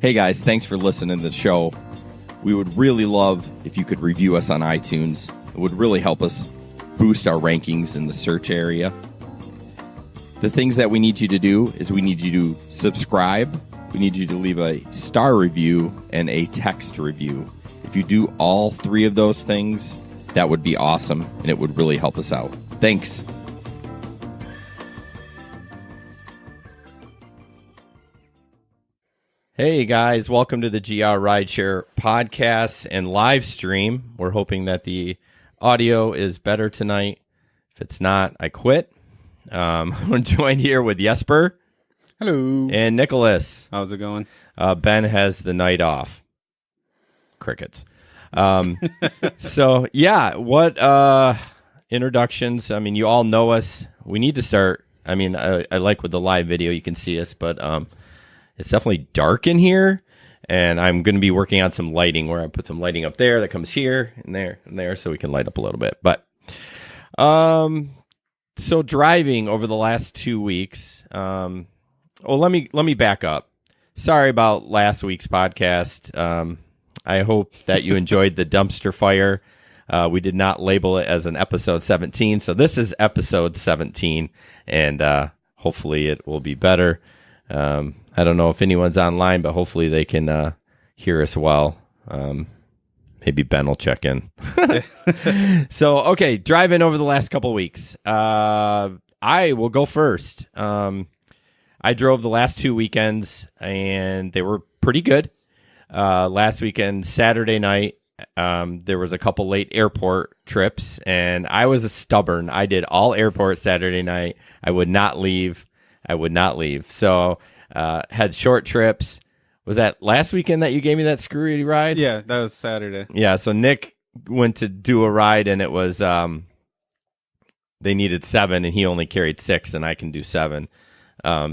Hey guys, thanks for listening to the show. We would really love if you could review us on iTunes. It would really help us boost our rankings in the search area. The things that we need you to do is we need you to subscribe. We need you to leave a star review and a text review. If you do all three of those things, that would be awesome, and it would really help us out. Thanks. Hey guys, welcome to the GR Rideshare podcast and live stream. We're hoping that the audio is better tonight. If it's not, I quit. I'm joined here with Jesper. Hello. And Nicholas. How's it going? Ben has the night off. Crickets. So, yeah, what introductions? I mean, you all know us. We need to start. I mean, I like with the live video, you can see us, but it's definitely dark in here, and I'm going to be working on some lighting where I put some lighting up there that comes here and there so we can light up a little bit. But so driving over the last 2 weeks, well, let me back up. Sorry about last week's podcast. I hope that you enjoyed the dumpster fire. We did not label it as an episode 17, so this is episode 17, and hopefully it will be better. I don't know if anyone's online, but hopefully they can hear us well. Maybe Ben will check in. So, okay, driving over the last couple weeks. I will go first. I drove the last 2 weekends, and they were pretty good. Last weekend, Saturday night, there was a couple late airport trips, and I was stubborn. I did all airport Saturday night. I would not leave. So, had short trips. Was that last weekend that you gave me that screwy ride? Yeah, that was Saturday. Yeah, so Nick went to do a ride, and it was they needed 7, and he only carried 6, and I can do 7.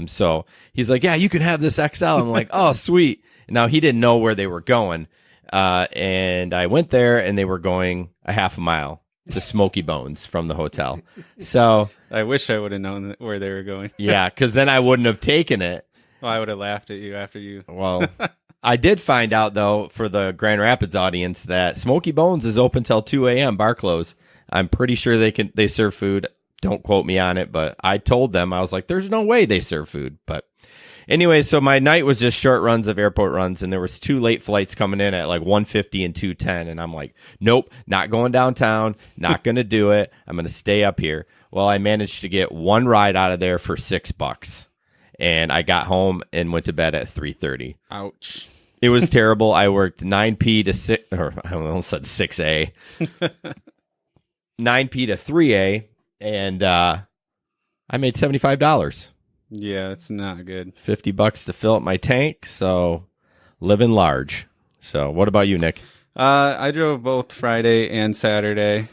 So he's like, yeah, you can have this XL. I'm like, oh, sweet. Now, he didn't know where they were going, and I went there, and they were going a half a mile to Smoky Bones from the hotel. So I wish I would have known where they were going. Yeah, because then I wouldn't have taken it. Well, I would have laughed at you after you. Well, I did find out, though, for the Grand Rapids audience, that Smoky Bones is open till 2 a.m., bar close. I'm pretty sure they serve food. Don't quote me on it, but I told them, I was like, there's no way they serve food. But anyway, so my night was just short runs of airport runs, and there was 2 late flights coming in at like 1:50 and 2:10, and I'm like, nope, not going downtown, not going to do it. I'm going to stay up here. Well, I managed to get one ride out of there for $6. And I got home and went to bed at 3:30. Ouch. It was terrible. I worked 9p to 6, or I almost said 6a. 9p to 3a, and I made $75. Yeah, it's not good. $50 to fill up my tank, so living large. So what about you, Nick? I drove both Friday and Saturday.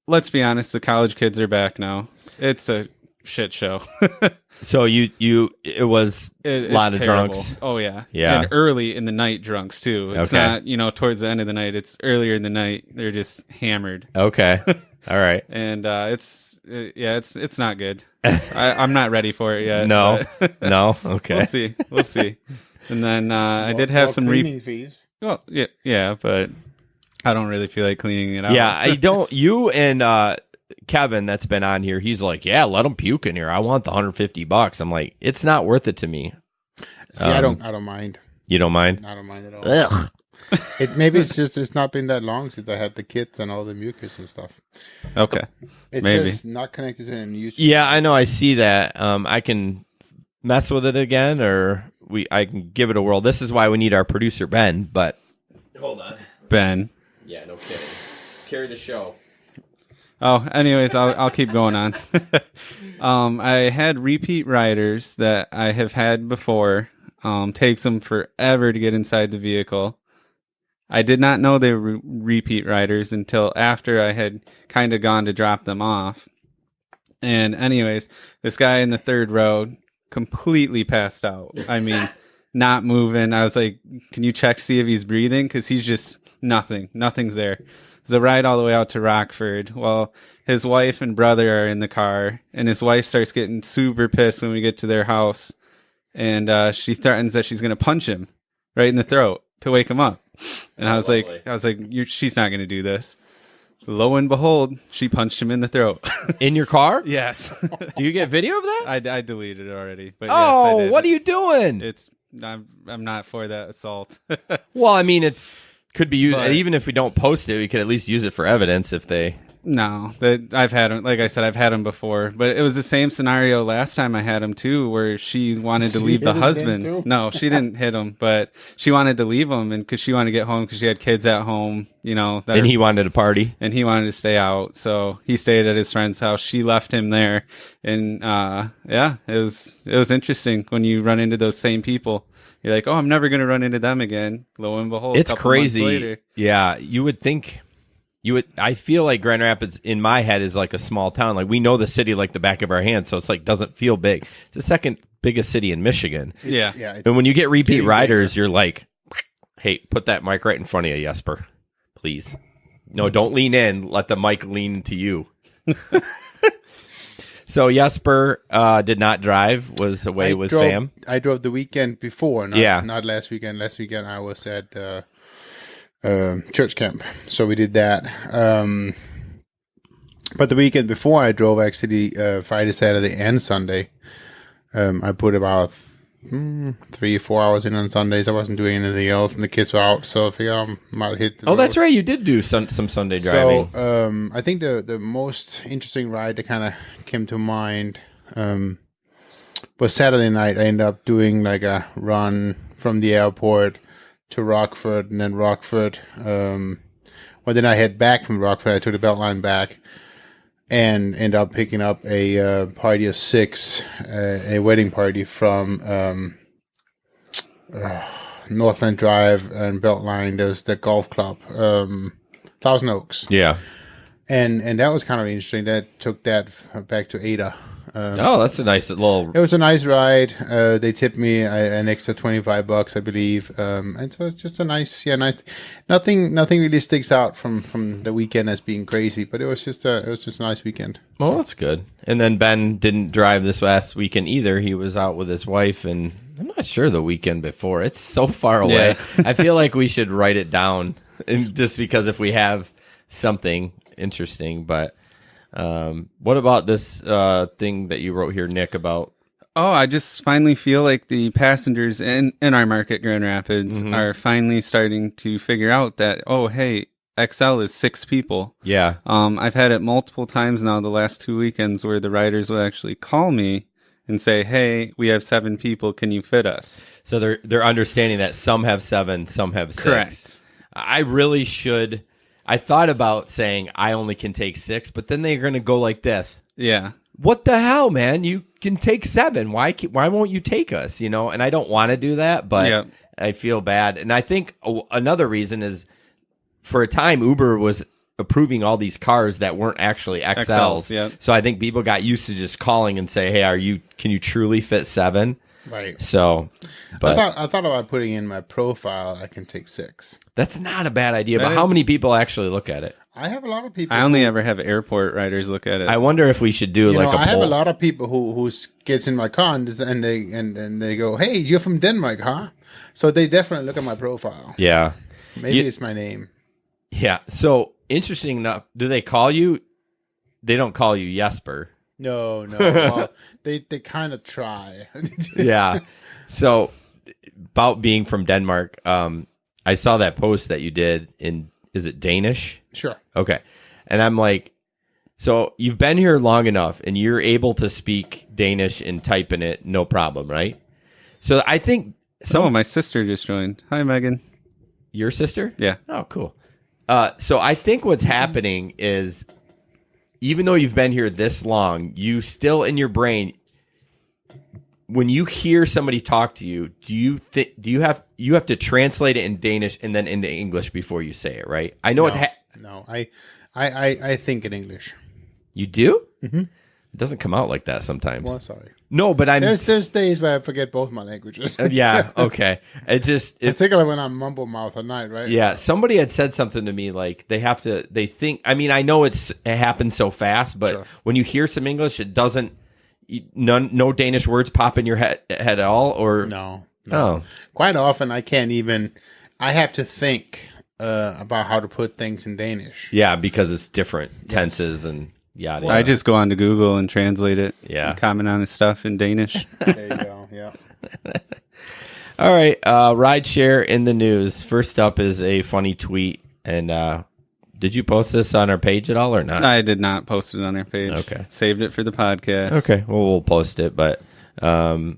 Let's be honest, the college kids are back now. It's a shit show. So it was a lot of terrible. drunks. Oh yeah. Yeah. And early in the night drunks too. It's not, towards the end of the night. It's earlier in the night. They're just hammered. Okay. All right. And it's not good. I'm not ready for it yet. No. No. Okay. We'll see. And then I did have some cleaning fees. Well, yeah, but I don't really feel like cleaning it out. Yeah, I don't. You and Kevin, that's been on here, he's like, yeah, let them puke in here. I want the $150. I'm like, it's not worth it to me. See, I don't mind. You don't mind? I don't mind at all. Ugh. Maybe it's not been that long since I had the kits and all the mucus and stuff. Okay. It maybe. says not connected to any use. Yeah, I know. I see that. I can mess with it again, or I can give it a whirl. This is why we need our producer, Ben, but hold on. Ben. Yeah, no kidding. Carry the show. Oh, anyways, I'll keep going on. I had repeat riders that I have had before. Takes them forever to get inside the vehicle. I did not know they were repeat riders until after I had kind of gone to drop them off. And anyways, this guy in the third row completely passed out. I mean, not moving. I was like, can you check, see if he's breathing? Because he's just nothing's there. It's a ride all the way out to Rockford. Well, his wife and brother are in the car, and his wife starts getting super pissed when we get to their house. And she threatens that she's going to punch him. right in the throat to wake him up. And Oh, I was lovely. like, she's not going to do this. Lo and behold, she punched him in the throat. In your car? Yes. Do you get video of that? I deleted it already. But Oh, yes, I did. what are you doing? I'm not for that assault. Well, I mean, could be used. But- Even if we don't post it, we could at least use it for evidence if they. No, I've had him. Like I said, I've had him before, but it was the same scenario last time I had him too, where she wanted to She leave the hit him husband. then, too? No, she didn't hit him, but she wanted to leave him, and because she wanted to get home because she had kids at home, And he wanted to party. and he wanted to stay out, so he stayed at his friend's house. She left him there, and yeah, it was interesting when you run into those same people. You're like, oh, I'm never gonna run into them again. Lo and behold, It's a couple months crazy. later. Yeah, you would think. I feel like Grand Rapids in my head is like a small town. Like we know the city like the back of our hand, so it's like doesn't feel big. It's the second biggest city in Michigan. Yeah. Yeah. And when you get repeat getting riders, you're like, hey, put that mic right in front of you, Jesper. Please. No, don't lean in. Let the mic lean to you. So Jesper did not drive, was away with fam. I drove the weekend before, not last weekend. Last weekend I was at church camp, so we did that. But the weekend before I drove, actually, Friday, Saturday, and Sunday. I put about 3-4 hours in on Sundays. I wasn't doing anything else, and the kids were out, so I figured I might hit. Oh, that's right. You did do some Sunday driving. So I think the most interesting ride that kind of came to mind was Saturday night. I ended up doing like a run from the airport to Rockford, and then Rockford. Well, then I head back from Rockford. I took the Beltline back and ended up picking up a party of 6, a wedding party from Northland Drive and Beltline. There's the golf club, Thousand Oaks. Yeah. And that was kind of interesting. That took that back to Ada. Oh, that's a nice little. It was a nice ride. They tipped me an extra $25, I believe. And so it's just a nice. Nothing really sticks out from the weekend as being crazy, but it was just a nice weekend. Well, that's good. And then Ben didn't drive this last weekend either. He was out with his wife, and I'm not sure the weekend before. It's so far away. Yeah. I feel like we should write it down, and just because if we have something interesting. But what about this thing that you wrote here, Nick, about? Oh, I just finally feel like the passengers in our market, Grand Rapids, are finally starting to figure out that, oh, hey, XL is 6 people. Yeah. I've had it multiple times now the last 2 weekends where the riders will actually call me and say, hey, we have 7 people. Can you fit us? So they're understanding that some have 7, some have 6. Correct. I really should. I thought about saying I only can take 6, but then they're going to go like this. Yeah. What the hell, man? You can take 7. Why won't you take us? And I don't want to do that, but Yep. I feel bad. And I think another reason is for a time Uber was approving all these cars that weren't actually XLs. Yep. So I think people got used to just calling and say, "Hey, can you truly fit 7?" Right. So, but I thought about putting in my profile. I can take 6. that's not a bad idea. That But how is- many people actually look at it? I have a lot of people. I only ever have airport riders look at it. I wonder if we should do like a I have poll. a lot of people who gets in my car and they go, "Hey, you're from Denmark, huh?" So they definitely look at my profile. Yeah. Maybe it's my name. Yeah. So interesting enough, do they call you? They don't call you Jesper. No. Well, they kind of try. Yeah. So about being from Denmark, I saw that post that you did in, is it Danish? Sure. Okay. And I'm like, so you've been here long enough and you're able to speak Danish and type in it, no problem, right? So I think my sister just joined. Hi, Megan. your sister? Yeah. Oh, cool. So I think what's happening is, even though you've been here this long, you still in your brain, when you hear somebody talk to you, you have to translate it in Danish and then into English before you say it, right? I know No, I think in English. you do. Mm-hmm. It doesn't come out like that sometimes. Well, sorry. No, but I'm. There's days where I forget both my languages. Yeah. Okay. Particularly when I'm mumble mouth at night, right? Yeah, somebody had said something to me like they think. I mean, I know it happens so fast, but Sure. when you hear some English, it doesn't. No Danish words pop in your head at all, or No. Oh, Quite often, I can't even. I have to think about how to put things in Danish. yeah, because it's different tenses and yada. I yada. just go on to Google and translate it. Yeah. And comment on his stuff in Danish. There you go. Yeah. All right, rideshare in the news. First up is a funny tweet, and did you post this on our page at all or not? I did not post it on our page. Okay. Saved it for the podcast. Okay, well, we'll post it, but I'll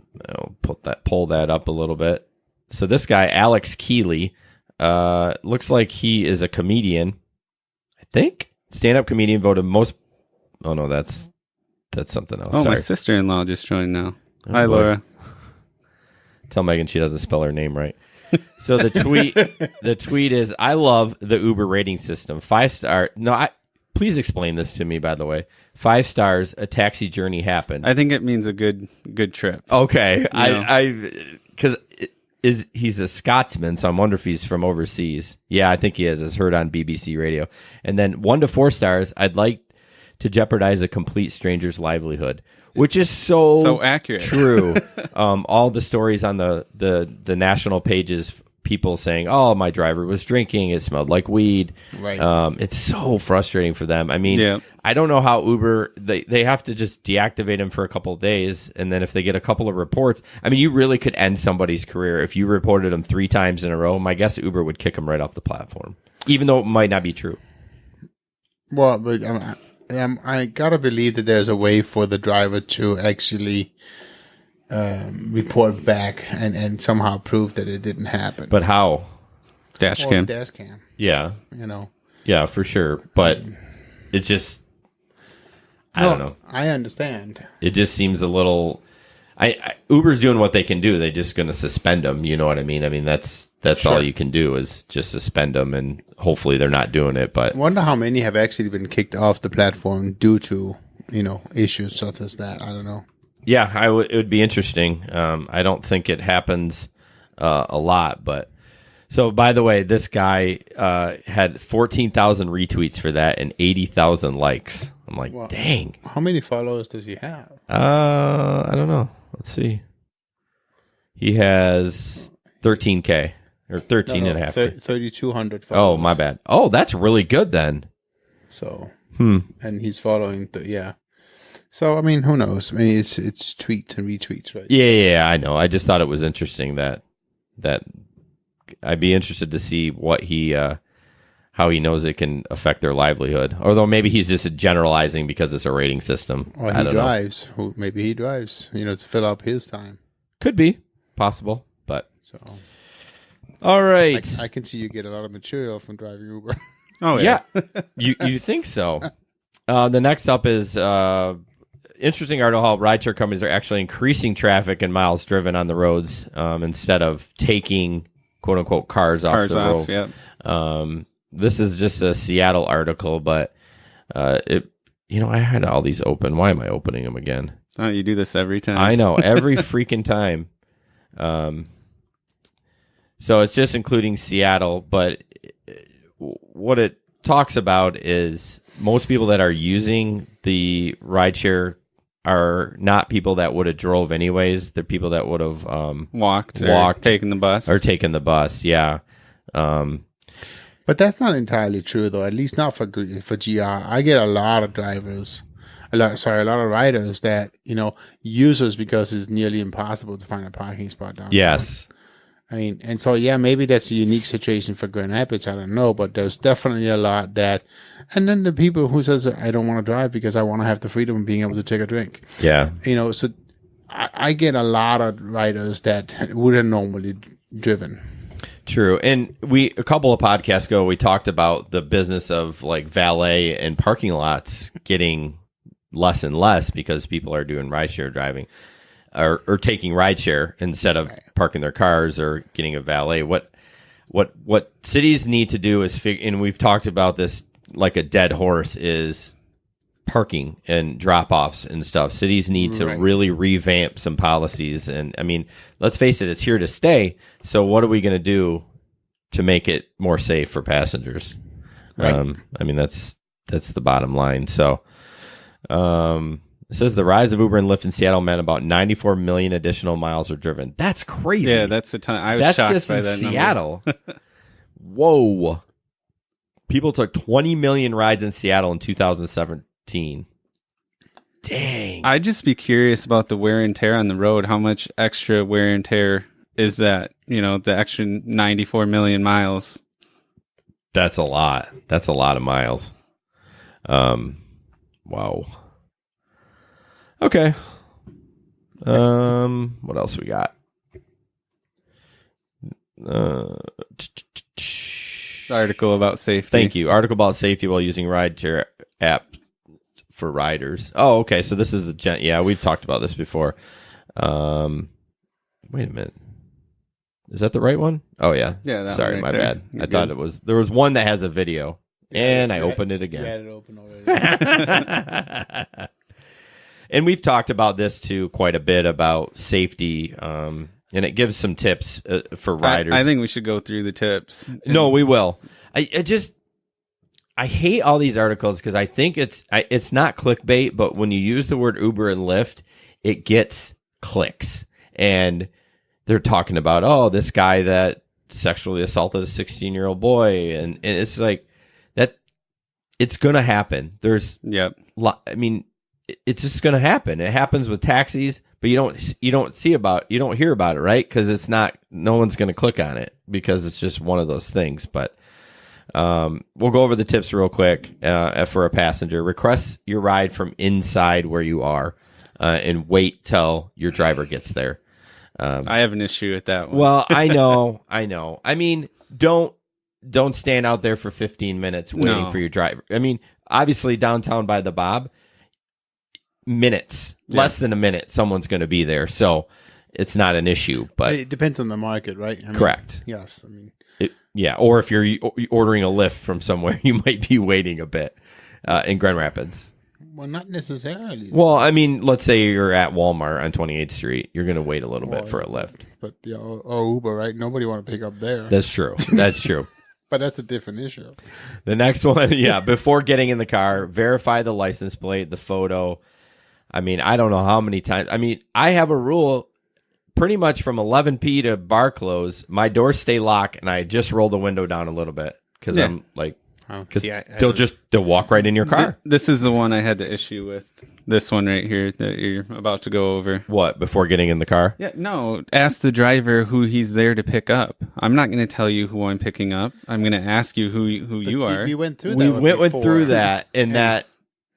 pull that up a little bit. So this guy, Alex Keeley, looks like he is a comedian. I think stand-up comedian, voted most. Oh no, that's something else. Oh, Sorry. my sister-in-law just joined now. Oh, Hi, boy. Laura. Tell Megan she doesn't spell her name right. So the tweet is, I love the Uber rating system. 5-star. No, please explain this to me, by the way. 5 stars, a taxi journey happened. I think it means a good trip. Okay. Yeah. Because he's a Scotsman, so I wonder if he's from overseas. Yeah, I think he is, as heard on BBC Radio. And then 1 to 4 stars, I'd like to jeopardize a complete stranger's livelihood, which is so accurate. True. All the stories on the national pages, people saying, "Oh, my driver was drinking. It smelled like weed." Right. It's so frustrating for them. I mean, Yeah. I don't know how Uber they have to just deactivate him for a couple of days, and then if they get a couple of reports, I mean, you really could end somebody's career if you reported him 3 times in a row. My guess Uber would kick him right off the platform, even though it might not be true. Well, but I gotta believe that there's a way for the driver to actually report back and somehow prove that it didn't happen. But how? Dash Or cam. dash cam, Yeah, you know. yeah, for sure. But it just, I don't know. I understand. It just seems a little. Uber's doing what they can do. They're just going to suspend them. You know what I mean? I mean that's Sure. all you can do is just suspend them, and hopefully they're not doing it. But I wonder how many have actually been kicked off the platform due to, issues such as that. I don't know. yeah, it would be interesting. I don't think it happens a lot, but so by the way, this guy had 14,000 retweets for that and 80,000 likes. I'm like, Wow. dang. How many followers does he have? I don't know. Let's see. He has 13K or 13 and a half. 3,200 followers. Oh, my bad. Oh, that's really good then. So, and he's following yeah. So, I mean, who knows? I mean, it's tweets and retweets, right? Yeah, I know. I just thought it was interesting that I'd be interested to see what he how he knows it can affect their livelihood. Although maybe he's just generalizing because it's a rating system. Or I he don't drives. Maybe he drives, to fill up his time. Could be possible, but So, all right. I can see you get a lot of material from driving Uber. Oh, Yeah, you think so? The next up is interesting article how rideshare companies are actually increasing traffic and miles driven on the roads instead of taking quote unquote cars off the road. Yep. This is just a Seattle article, but I had all these open. Why am I opening them again? Oh, you do this every time. I know, every freaking time. So it's just including Seattle, but what it talks about is most people that are using the rideshare are not people that would have drove anyways. They're people that would have walked, taken the bus. or taken the bus. Yeah. But that's not entirely true, though. At least not for GR. I get a lot of drivers, a lot of riders that use us because it's nearly impossible to find a parking spot downtown. Yes. I mean, and so maybe that's a unique situation for Grand Rapids. I don't know, but there's definitely a lot that. And then the people who says I don't want to drive because I want to have the freedom of being able to take a drink. Yeah. So I get a lot of riders that would have normally driven. True. And a couple of podcasts ago, we talked about the business of like valet and parking lots getting less and less because people are doing rideshare driving or taking rideshare instead of parking their cars or getting a valet. What cities need to do is and we've talked about this like a dead horse, is parking and drop-offs and stuff. Cities need to really revamp some policies. And I mean, let's face it, it's here to stay. So what are we going to do to make it more safe for passengers? Right. I mean, that's the bottom line. So, It says the rise of Uber and Lyft in Seattle meant about 94 million additional miles were driven. That's crazy. Yeah, that's a ton. I was That's shocked just by in that Seattle. Whoa. People took 20 million rides in Seattle in 2017. Dang. I'd just be curious about the wear and tear on the road. How much extra wear and tear is that? The extra 94 million miles. That's a lot. That's a lot of miles. Wow. Okay. What else we got? Article about safety. Thank you. Article about safety while using rideshare app for riders. Oh, okay. So this is the yeah, we've talked about this before. Wait a minute. Is that the right one? Oh yeah. Yeah. That Sorry, one my right there. bad. You're I thought good. it was. There was one that has a video, and I opened it You again. had it open already. And we've talked about this too quite a bit about safety, and it gives some tips for riders. I think we should go through the tips. No, we will. I hate all these articles because I think it's not clickbait, but when you use the word Uber and Lyft, it gets clicks, and they're talking about this guy that sexually assaulted a 16-year-old boy, and it's like that. It's gonna happen. Yep. I mean, it's just gonna happen. It happens with taxis, but you don't hear about it, right? Because no one's gonna click on it because it's just one of those things. But we'll go over the tips real quick for a passenger. Request your ride from inside where you are, and wait till your driver gets there. I have an issue with that one. Well, I know. I mean, don't stand out there for 15 minutes waiting for your driver. I mean, obviously downtown by the Bob, minutes, less than a minute, someone's going to be there. So it's not an issue, but it depends on the market, right? I mean, correct. Yes. I mean, yeah. Or if you're ordering a Lyft from somewhere, you might be waiting a bit in Grand Rapids. well, not necessarily. Well, I mean, let's say you're at Walmart on 28th Street. You're going to wait a little bit for a Lyft. But or Uber, right? Nobody want to pick up there. That's true. That's true. But that's a different issue. The next one, yeah, before getting in the car, verify the license plate, the photo. I mean, I don't know how many times. I mean, I have a rule pretty much from 11 p to bar close, my doors stay locked, and I just roll the window down a little bit because I'm like, because they'll walk right in your car. This is the one I had the issue with. This one right here that you're about to go over. What, before getting in the car? Yeah, no. Ask the driver who he's there to pick up. I'm not going to tell you who I'm picking up. I'm going to ask you who you are. We went through that. We went before. through that, and that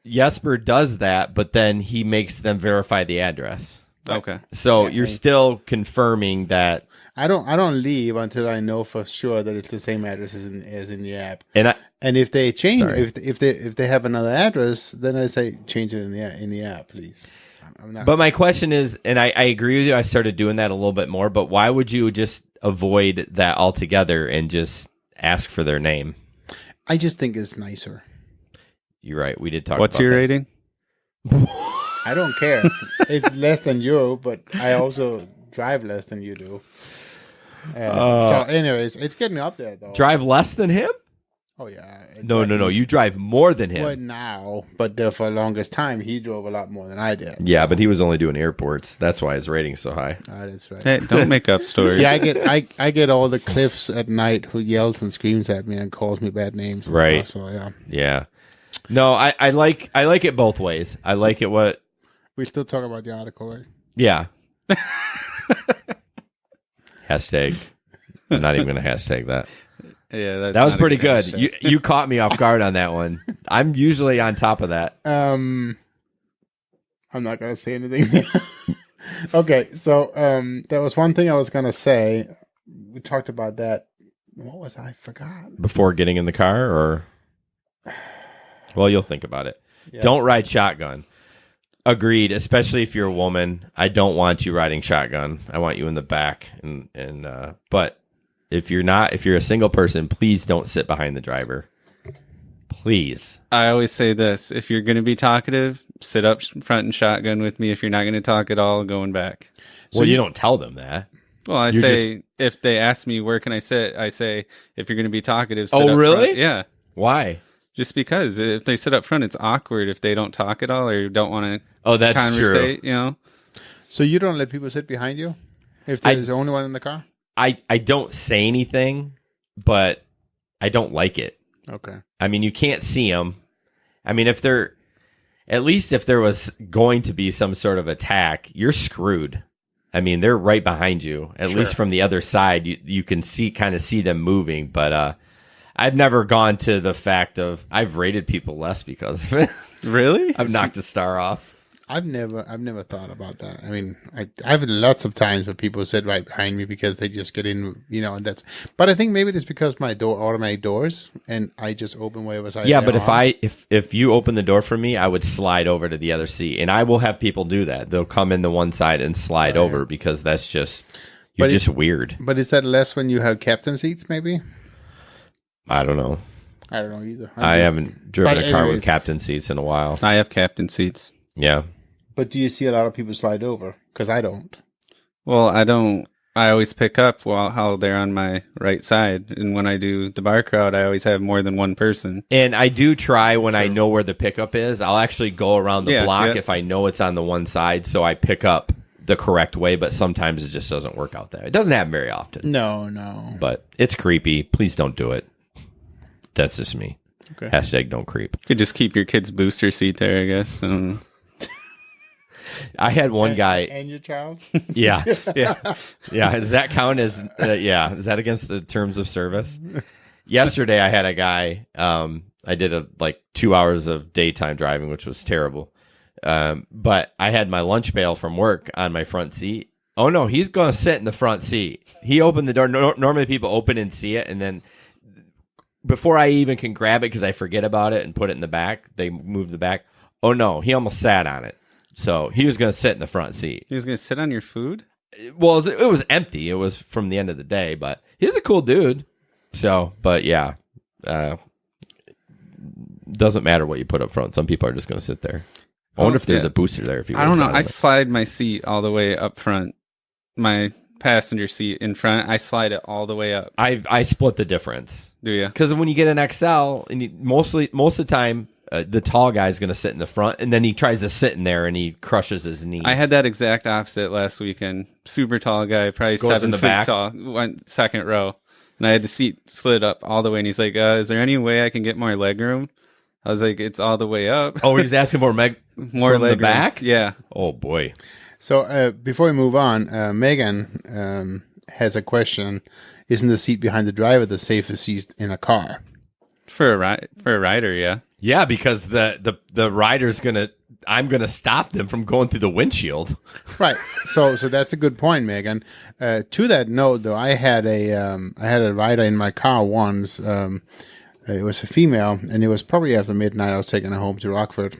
Jesper does that, but then he makes them verify the address. Okay. So you're still confirming that. I don't leave until I know for sure that it's the same address as in the app. And if they change, Sorry. if they have another address, then I say change it in the app, please. I'm not. But my question is, and I agree with you, I started doing that a little bit more, but why would you just avoid that altogether and just ask for their name? I just think it's nicer. You're right. We did talk What's about your that. rating? I don't care. It's less than you, but I also drive less than you do. So, anyways, it's getting up there, though. Drive less than him? Oh, yeah. No. You drive more than him. Well, now, but for the longest time, he drove a lot more than I did. Yeah, but he was only doing airports. That's why his rating's so high. That's right. Hey, don't make up stories. See, I get all the Cliffs at night who yells and screams at me and calls me bad names. And Right. stuff, so, yeah. Yeah. No, I like it both ways. I like it what. We still talk about the article, right? Yeah. Hashtag. I'm not even going to hashtag that. Yeah, That was pretty good. You caught me off guard on that one. I'm usually on top of that. I'm not gonna say anything. Okay, so there was one thing I was gonna say. We talked about that. What was I forgot? Before getting in the car, or well, you'll think about it. Yeah. Don't ride shotgun. Agreed, especially if you're a woman. I don't want you riding shotgun. I want you in the back. But if you're a single person, please don't sit behind the driver. Please. I always say this: if you're going to be talkative, sit up front and shotgun with me. If you're not going to talk at all, going back. Well, you don't tell them that. Well, I say if they ask me where can I sit, I say if you're going to be talkative. Sit Oh, up really? front. Yeah. Why? Just because if they sit up front, it's awkward if they don't talk at all or don't want to Oh, that's conversate, true. So you don't let people sit behind you if there's the only one in the car? I don't say anything, but I don't like it. Okay. I mean, you can't see them. I mean, if there was going to be some sort of attack, you're screwed. I mean, they're right behind you. At least from the other side, you can kind of see them moving. But I've never gone to the fact of I've rated people less because of it. Really? I've knocked a star off. I've never thought about that. I mean, I've had lots of times where people sit right behind me because they just get in, and that's. But I think maybe it's because my door automatic doors, and I just open whatever side. Yeah, but if you open the door for me, I would slide over to the other seat, and I will have people do that. They'll come in the one side and slide over because that's just just weird. But is that less when you have captain seats? Maybe. I don't know. I don't know either. I haven't driven a car with captain seats in a while. I have captain seats. Yeah. But do you see a lot of people slide over? Because I don't. Well, I don't. I always pick up how they're on my right side. And when I do the bar crowd, I always have more than one person. And I do try when I know where the pickup is. I'll actually go around the block if I know it's on the one side. So I pick up the correct way. But sometimes it just doesn't work out there. It doesn't happen very often. No. But it's creepy. Please don't do it. That's just me. Okay. Hashtag don't creep. You could just keep your kid's booster seat there, I guess. I had one guy. And your child? Yeah. Does that count as, is that against the terms of service? Yesterday, I had a guy, I did 2 hours of daytime driving, which was terrible. But I had my lunch pail from work on my front seat. Oh, no, he's going to sit in the front seat. He opened the door. Normally, people open and see it, and then before I even can grab it because I forget about it and put it in the back, they move the back. Oh, no, he almost sat on it. So he was going to sit in the front seat. He was going to sit on your food? Well, it was empty. It was from the end of the day, but he was a cool dude. So, but yeah, doesn't matter what you put up front. Some people are just going to sit there. I wonder if there's a booster there. If you, I don't know. I slide my seat all the way up front. My passenger seat in front, I slide it all the way up. I split the difference. Do you? Because when you get an XL, and most of the time, the tall guy's going to sit in the front, and then he tries to sit in there, and he crushes his knees. I had that exact opposite last weekend. Super tall guy, probably Goes 7 in the feet back. tall, went second row, and I had the seat slid up all the way. And he's like, "Is there any way I can get more leg room?" I was like, "It's all the way up." Oh, he's asking for more from leg the back. Room. Yeah. Oh boy. So before we move on, Megan has a question. Isn't the seat behind the driver the safest seat in a car? For a rider, yeah. Yeah, because the rider's I'm gonna stop them from going through the windshield. Right. So that's a good point, Megan. To that note, though, I had a rider in my car once. It was a female, and it was probably after midnight. I was taking her home to Rockford,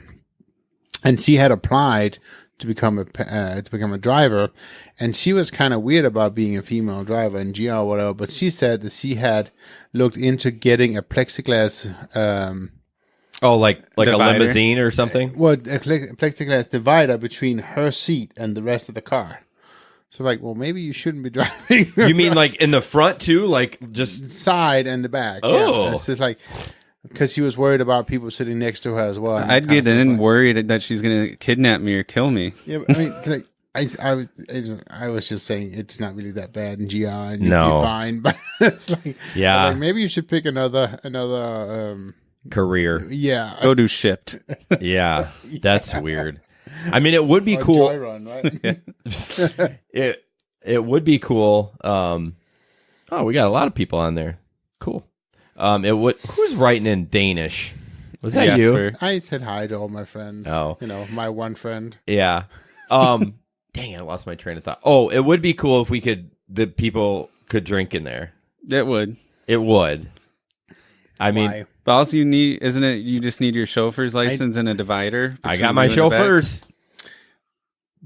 and she had applied to become a driver, and she was kind of weird about being a female driver in GR or whatever. But she said that she had looked into getting a plexiglass. Like divider. A limousine or something? A plexiglass divider between her seat and the rest of the car. So maybe you shouldn't be driving. You mean in the front too? Just side and the back. Oh. Yeah, it's just because she was worried about people sitting next to her as well. I'd get in worried that she's going to kidnap me or kill me. Yeah, but, I mean, I was just saying it's not really that bad in GR and you'll be fine. But it's maybe you should pick another career. Yeah. Go do shift. Yeah, that's weird. I mean, it would be cool. Joyrun, right? It would be cool. We got a lot of people on there. Cool. Who's writing in Danish? Was that you? I said hi to all my friends. Oh. My one friend. Yeah. Dang, I lost my train of thought. Oh, it would be cool if the people could drink in there. It would. It would. I mean, Why? But all you need, isn't it? You just need your chauffeur's license and a divider. I got my chauffeurs.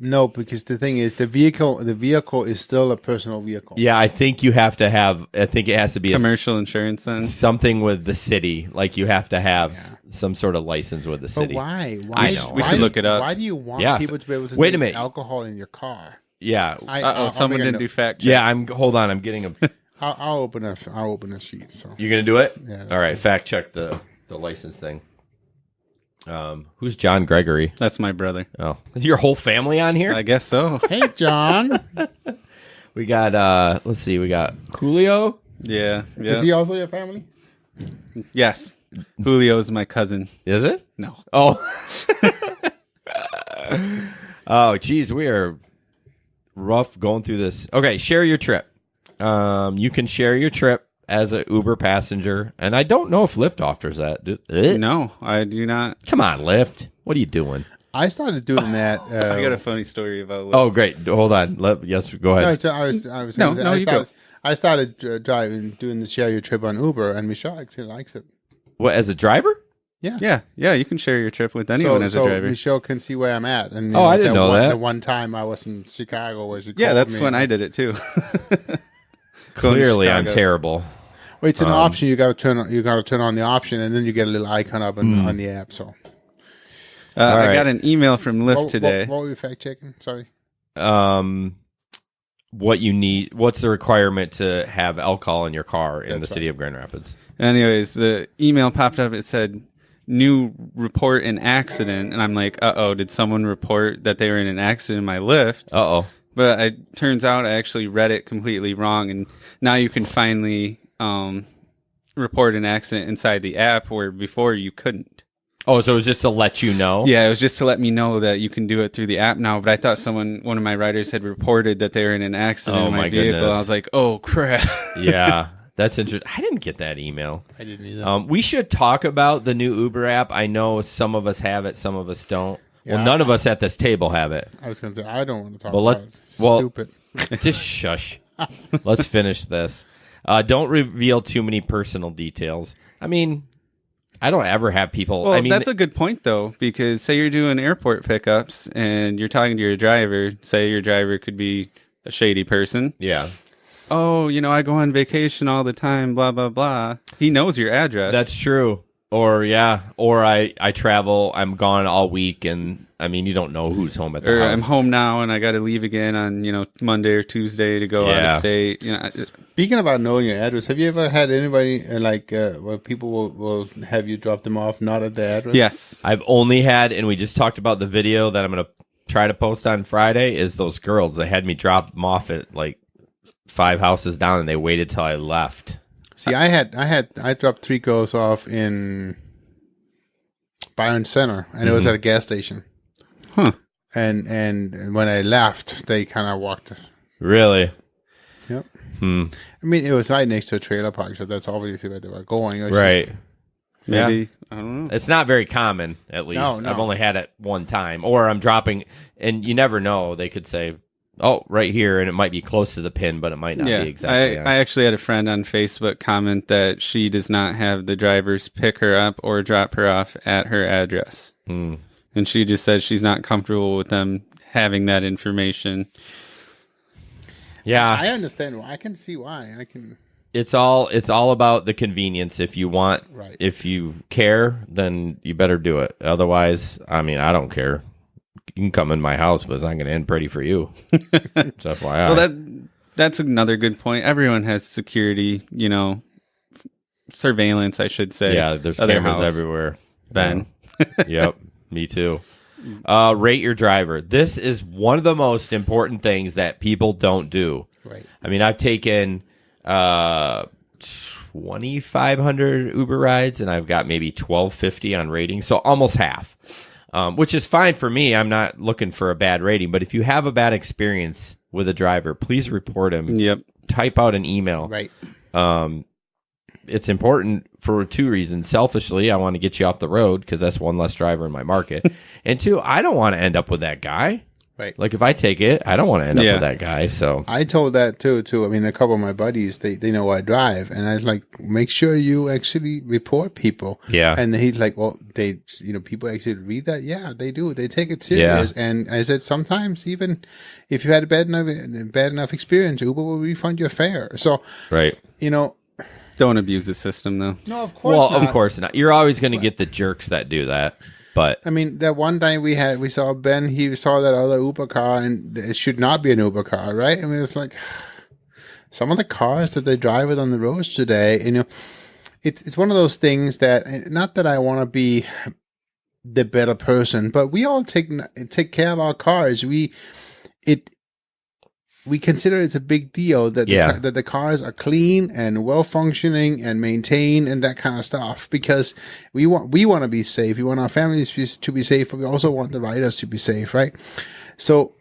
No, because the thing is, the vehicle is still a personal vehicle. Yeah, I think you have to have. I think it has to be commercial insurance. Then something with the city. You have to have some sort of license with the city. But why? I know. We should look it up. Why do you want people to be able to Wait a drink minute. alcohol in your car? Yeah. Someone didn't do fact check. Yeah, hold on. I'm getting a. I'll open a sheet. So You're gonna do it? Yeah. All right. Fact check the. the license thing. Who's John Gregory? That's my brother. Oh, is your whole family on here? I guess so. Hey, John. We got, let's see, we got Julio. Yeah. Is he also your family? Yes. Julio is my cousin. Is it? No. Oh. Oh, geez, we are rough going through this. Okay, share your trip. You can share your trip as an Uber passenger, and I don't know if Lyft offers that. No, I do not. Come on, Lyft. What are you doing? I started doing that. I got a funny story about Lyft. Oh, great. Hold on. Yes, go ahead. No, I was No, gonna say, no, you go. I started doing the share your trip on Uber, and Michelle actually likes it. What, as a driver? Yeah, you can share your trip with anyone as a driver. Michelle can see where I'm at. And I didn't know that. The one time I was in Chicago, where she Yeah, called that's me. when I did it too. Clearly, I'm Chicago. terrible. Well, it's an option. You got to turn on the option, and then you get a little icon up on the app. So I right. got an email from Lyft today. What were you fact checking? Sorry. What you need? What's the requirement to have alcohol in your car in That's the city of Grand Rapids? Anyways, the email popped up. It said, new report an accident. And I'm like, uh-oh, did someone report that they were in an accident in my Lyft? Uh-oh. But it turns out I actually read it completely wrong. And now you can finally report an accident inside the app where before you couldn't. Oh, so it was just to let you know? Yeah, it was just to let me know that you can do it through the app now. But I thought one of my riders had reported that they were in an accident in my vehicle. goodness. I was like, oh, crap. Yeah, that's interesting. I didn't get that email. I didn't either. We should talk about the new Uber app. I know some of us have it, some of us don't. Yeah. Well, none of us at this table have it. I was going to say I don't want to talk Well, about it. It's stupid. Just shush. Let's finish this. Don't reveal too many personal details. I mean, I don't ever have people. Well, I mean, that's a good point, though, because say you're doing airport pickups and you're talking to your driver. Say your driver could be a shady person. yeah. Oh, I go on vacation all the time, blah, blah, blah. He knows your address. That's true. Or I travel. I'm gone all week, and I mean, you don't know who's home at the Or house. I'm home now and I got to leave again on, Monday or Tuesday to go out Yeah. of state. Speaking about knowing your address, have you ever had anybody where people will have you drop them off not at the address? Yes. I've only had, and we just talked about the video that I'm going to try to post on Friday, is those girls. They had me drop them off at like 5 houses down, and they waited till I left. See, I dropped 3 girls off in Byron Center, and it was at a gas station. Huh. And when I left, they kind of walked. Really? Yep. Hmm. I mean, it was right next to a trailer park, so that's obviously where they were going. It was Right. Maybe. I don't know. It's not very common, at least. No. I've only had it one time. Or I'm dropping, and you never know. They could say, oh, right here, and it might be close to the pin, but it might not be exactly. I actually had a friend on Facebook comment that she does not have the drivers pick her up or drop her off at her address. Hmm. And she just says she's not comfortable with them having that information. Yeah. I understand. I can see why. I can. It's all about the convenience. If you want, Right. if you care, then you better do it. Otherwise, I mean, I don't care. You can come in my house, but it's not going to end pretty for you. Just FYI. Well, that's another good point. Everyone has security, surveillance, I should say. yeah, there's Other cameras house. everywhere. Ben. Yep, me too. Rate your driver. This is one of the most important things that people don't do. Right. I mean, I've taken 2,500 Uber rides, and I've got maybe 1,250 on rating, so almost half, which is fine for me. I'm not looking for a bad rating, but if you have a bad experience with a driver, please report him. Yep. Type out an email. Right. It's important for 2 reasons. Selfishly, I want to get you off the road because that's one less driver in my market. And 2, I don't want to end up with that guy. Right. Like if I take it, I don't want to end up with that guy. So I told that too. I mean, a couple of my buddies, they know I drive, and I was like, make sure you actually report people. Yeah. And he's like, well, people actually read that. Yeah, they do. They take it serious. Yeah. And I said, sometimes even if you had a bad enough experience, Uber will refund your fare. So, right. Don't abuse the system, though. No, of course Well, not. of course not. You're always going to get the jerks that do that. But I mean, that one time we saw Ben, he saw that other Uber car, and it should not be an Uber car, right? I mean, it's like some of the cars that they drive with on the roads today, it's one of those things that, not that I want to be the better person, but we all take care of our cars. We consider it's a big deal that that the cars are clean and well functioning and maintained and that kind of stuff, because we want to be safe. We want our families to be safe, but we also want the riders to be safe, right? So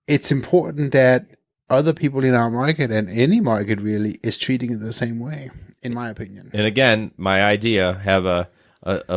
it's important that other people in our market, and any market really, is treating it the same way, in my opinion. And again, my idea, have a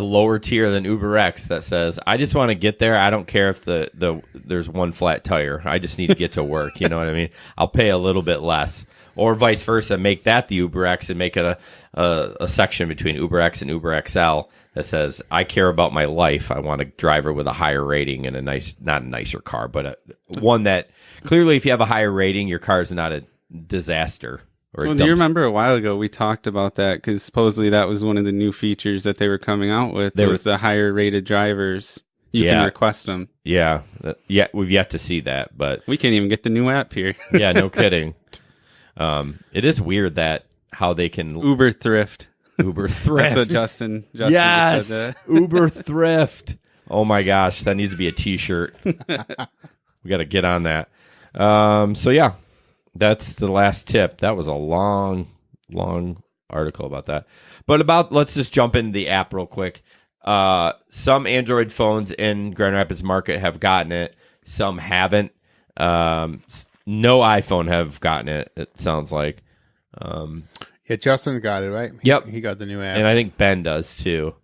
lower tier than UberX that says, I just want to get there. I don't care if there's one flat tire. I just need to get to work. You know what I mean? I'll pay a little bit less. Or vice versa, make that the UberX and make it a section between UberX and UberXL that says, I care about my life. I want a driver with a higher rating and not a nicer car, but one that clearly, if you have a higher rating, your car is not a disaster. Well, do you remember a while ago we talked about that, because supposedly that was one of the new features that they were coming out with. There was the higher rated drivers. You can request them. Yeah, we've yet to see that, but we can't even get the new app here. Yeah, no kidding. It is weird that how they can Uber Thrift. That's what Justin yes, said. Uber Thrift. Oh my gosh, that needs to be a T-shirt. We got to get on that. So yeah. That's the last tip. That was a long article about that. But let's just jump into the app real quick. Some Android phones in Grand Rapids market have gotten it. Some haven't. No iPhone have gotten it, it sounds like. Yeah, Justin got it, right? Yep. He got the new app. And I think Ben does too.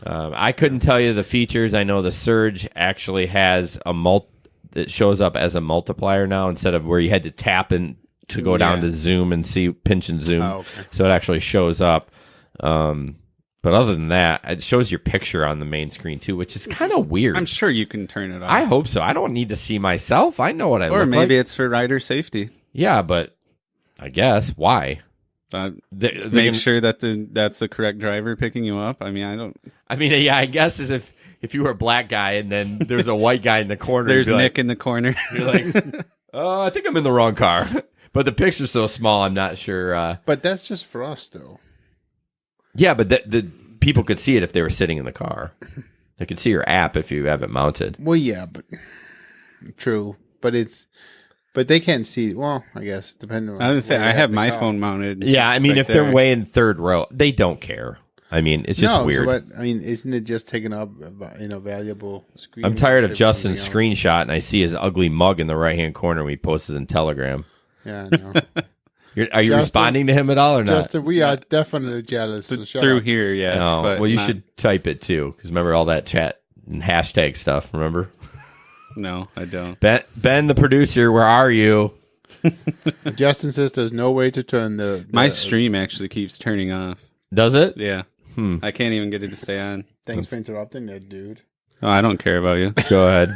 I couldn't tell you the features. I know the Surge actually has it shows up as a multiplier now, instead of where you had to tap in to go down to zoom and see pinch and zoom. Oh, okay. So it actually shows up. But other than that, it shows your picture on the main screen too, which is kind of weird. I'm sure you can turn it off. I hope so. I don't need to see myself. I know what I look like. Or maybe it's for rider safety. Yeah, but I guess why? Make sure that that's the correct driver picking you up. I mean, yeah, I guess as if you were a black guy and then there's a white guy in the corner. There's Nick in the corner. You're like, oh, I think I'm in the wrong car. But the picture's so small, I'm not sure. But that's just for us, though. Yeah, but the people could see it if they were sitting in the car. They could see your app if you have it mounted. Well, yeah, but true. But they can't see. Well, I guess depending on. I was gonna say I have my phone mounted. Yeah, I mean, if they're way in third row, they don't care. I mean, it's just weird. So isn't it just taking up valuable screen? I'm tired of Justin's screenshot, and I see his ugly mug in the right hand corner when he posts it in Telegram. Yeah, I know. Are you responding to him at all or not? Justin, we are definitely jealous. So through here, yeah. No, well, you should type it too, because remember all that chat and hashtag stuff. Remember? No, I don't. Ben, the producer, where are you? Justin says there's no way to turn my stream actually keeps turning off. Does it? Yeah. I can't even get it to stay on. Thanks for interrupting that, dude. Oh, I don't care about you. Go ahead.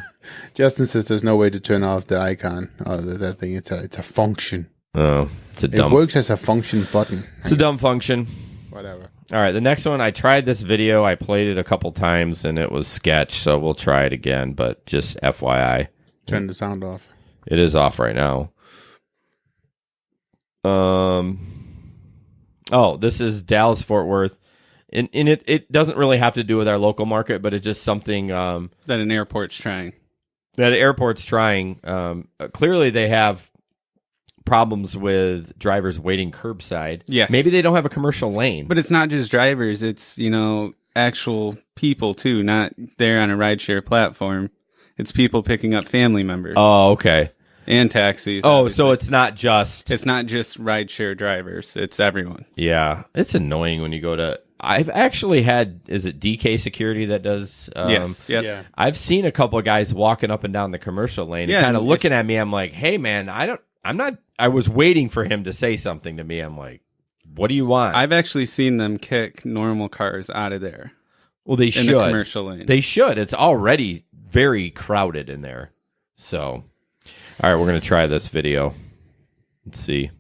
Justin says there's no way to turn off the icon. That thing. It's a function. Oh, it works as a function button. It's a dumb function. Whatever. All right, the next one, I tried this video. I played it a couple times, and it was sketch, so we'll try it again, but just FYI. Turn the sound off. It is off right now. This is Dallas-Fort Worth. And it doesn't really have to do with our local market, but it's just something... that an airport's trying. Clearly, they have problems with drivers waiting curbside. Yes. Maybe they don't have a commercial lane. But it's not just drivers. It's, actual people, too, not there on a rideshare platform. It's people picking up family members. Oh, okay. And taxis. Oh, obviously. so it's not just rideshare drivers. It's everyone. Yeah. It's annoying when you go to... I've actually had, is it DK Security that does? Yes. Yep. Yeah. I've seen a couple of guys walking up and down the commercial lane, and kind of looking at me. I'm like, hey man, I was waiting for him to say something to me. I'm like, what do you want? I've actually seen them kick normal cars out of there. Well, they should. In the commercial lane. They should. It's already very crowded in there. So, all right, we're going to try this video. Let's see.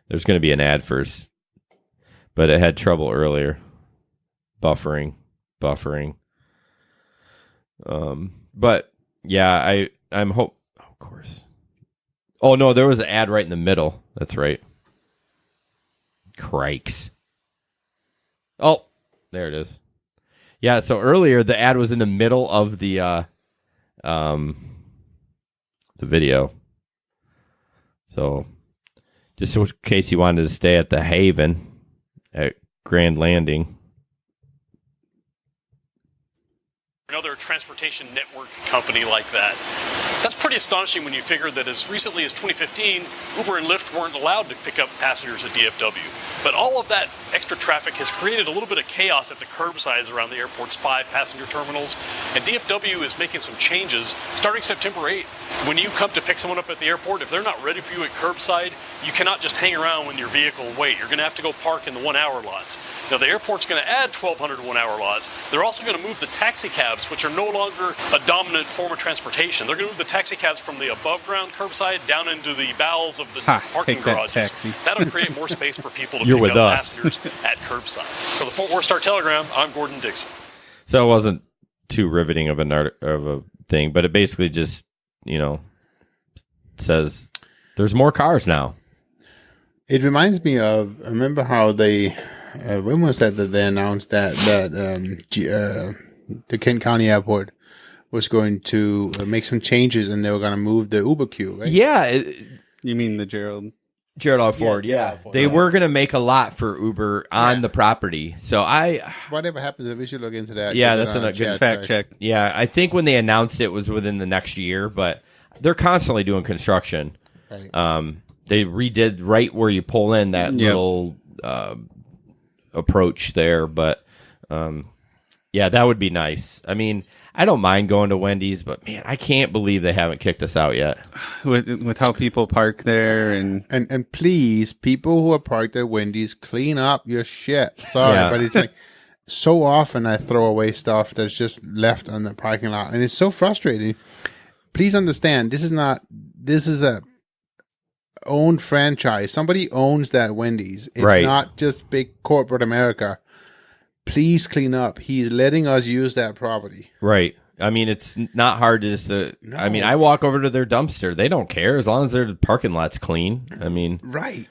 There's going to be an ad first. But it had trouble earlier. Buffering. But yeah, I'm hope. Oh, of course. Oh no, there was an ad right in the middle. That's right. Crikes. Oh, there it is. Yeah, so earlier the ad was in the middle of the video. So just in case you wanted to stay at the Haven at Grand Landing. Another transportation network company like that. That's pretty astonishing when you figure that as recently as 2015, Uber and Lyft weren't allowed to pick up passengers at DFW. But all of that extra traffic has created a little bit of chaos at the curbsides around the airport's 5 passenger terminals. And DFW is making some changes starting September 8th. When you come to pick someone up at the airport, if they're not ready for you at curbside, you cannot just hang around with your vehicle and wait. You're going to have to go park in the 1-hour lots. Now, the airport's going to add 1,200 1-hour lots. They're also going to move the taxi cabs, which are no longer a dominant form of transportation. They're going to move the taxi cabs from the above-ground curbside down into the bowels of the parking garages. Taxi. That'll create more space for people to You're pick with up us. passengers at curbside. So the Fort Worth Star-Telegram, I'm Gordon Dixon. So it wasn't too riveting of a thing, but it basically just, says there's more cars now. It reminds me of, I remember how they, when was that they announced that the Kent County Airport was going to make some changes and they were going to move the Uber queue, right? Yeah. You mean the Gerald R. Ford, Gerald Ford. They were going to make a lot for Uber on the property. So Whatever happens, if we should look into that. Yeah, that's a good fact check. Yeah, I think when they announced it was within the next year, but they're constantly doing construction. Right. They redid right where you pull in that little approach there, but yeah, that would be nice. I mean, I don't mind going to Wendy's, but man, I can't believe they haven't kicked us out yet. With how people park there and please, people who are parked at Wendy's, clean up your shit. Sorry, but it's like so often I throw away stuff that's just left on the parking lot, and it's so frustrating. Please understand, this is a owned franchise. Somebody owns that Wendy's. It's not just big corporate America. Please clean up. He's letting us use that property. Right. I mean, it's not hard to just. No. I mean, I walk over to their dumpster. They don't care as long as their parking lot's clean. I mean, right.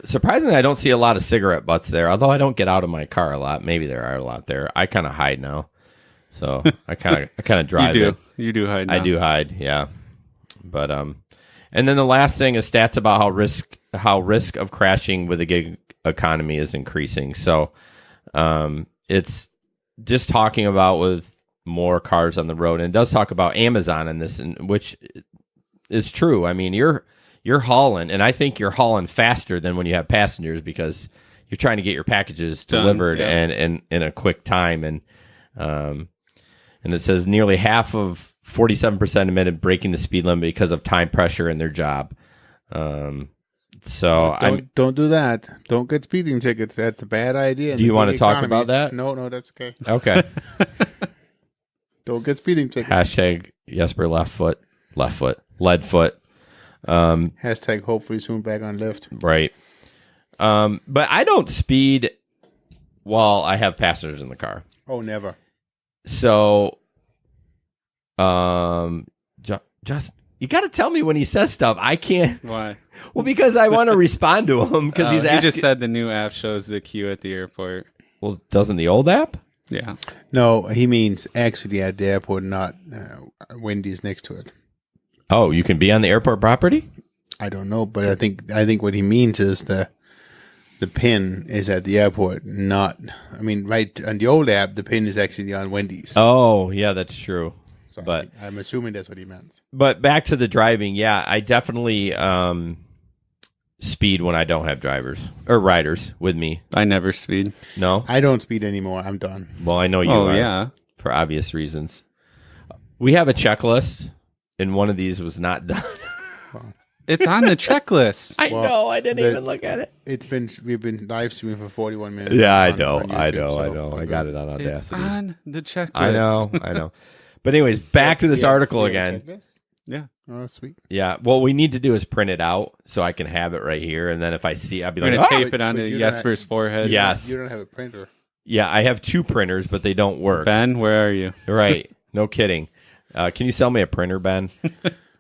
Surprisingly, I don't see a lot of cigarette butts there. Although I don't get out of my car a lot. Maybe there are a lot there. I kind of hide now, so I kind of drive. You do hide. Now. I do hide. Yeah, but and then the last thing is stats about how risk of crashing with a gig economy is increasing. So it's just talking about with more cars on the road, and it does talk about Amazon in this, which is true. I mean, you're hauling, and I think you're hauling faster than when you have passengers because you're trying to get your packages delivered and in a quick time. And it says nearly half of 47% admitted breaking the speed limit because of time pressure in their job. So don't do that. Don't get speeding tickets. That's a bad idea. Do you want to talk about that? No, that's okay. Okay. Don't get speeding tickets. Hashtag Jesper left foot, lead foot. Hashtag hopefully soon back on Lyft. Right. But I don't speed while I have passengers in the car. Oh, never. So, just you got to tell me when he says stuff. I can't. Why? Well, because I want to respond to him because he's asking. You just said the new app shows the queue at the airport. Well, doesn't the old app? Yeah. No, he means actually at the airport, not Wendy's next to it. Oh, you can be on the airport property? I don't know, but I think what he means is the pin is at the airport, not. I mean, right on the old app, the pin is actually on Wendy's. Oh, yeah, that's true. So but I'm assuming that's what he meant. But back to the driving, yeah, I definitely speed when I don't have drivers or riders with me. I never speed. No? I don't speed anymore. I'm done. Well, I know you are. Yeah. For obvious reasons. We have a checklist, and one of these was not done. It's on the checklist. I know. I didn't even look at it. We've been live streaming for 41 minutes. Yeah, on I know. YouTube, I got it on Audacity. It's on the checklist. I know. But anyways, back to this article again. Yeah. Oh, sweet. Yeah. What we need to do is print it out so I can have it right here, and then if I see, I'll be We're like, gonna tape it onto Jesper's forehead. Yes. You don't have a printer. Yeah, I have 2 printers, but they don't work. Ben, where are you? Right. No kidding. Can you sell me a printer, Ben?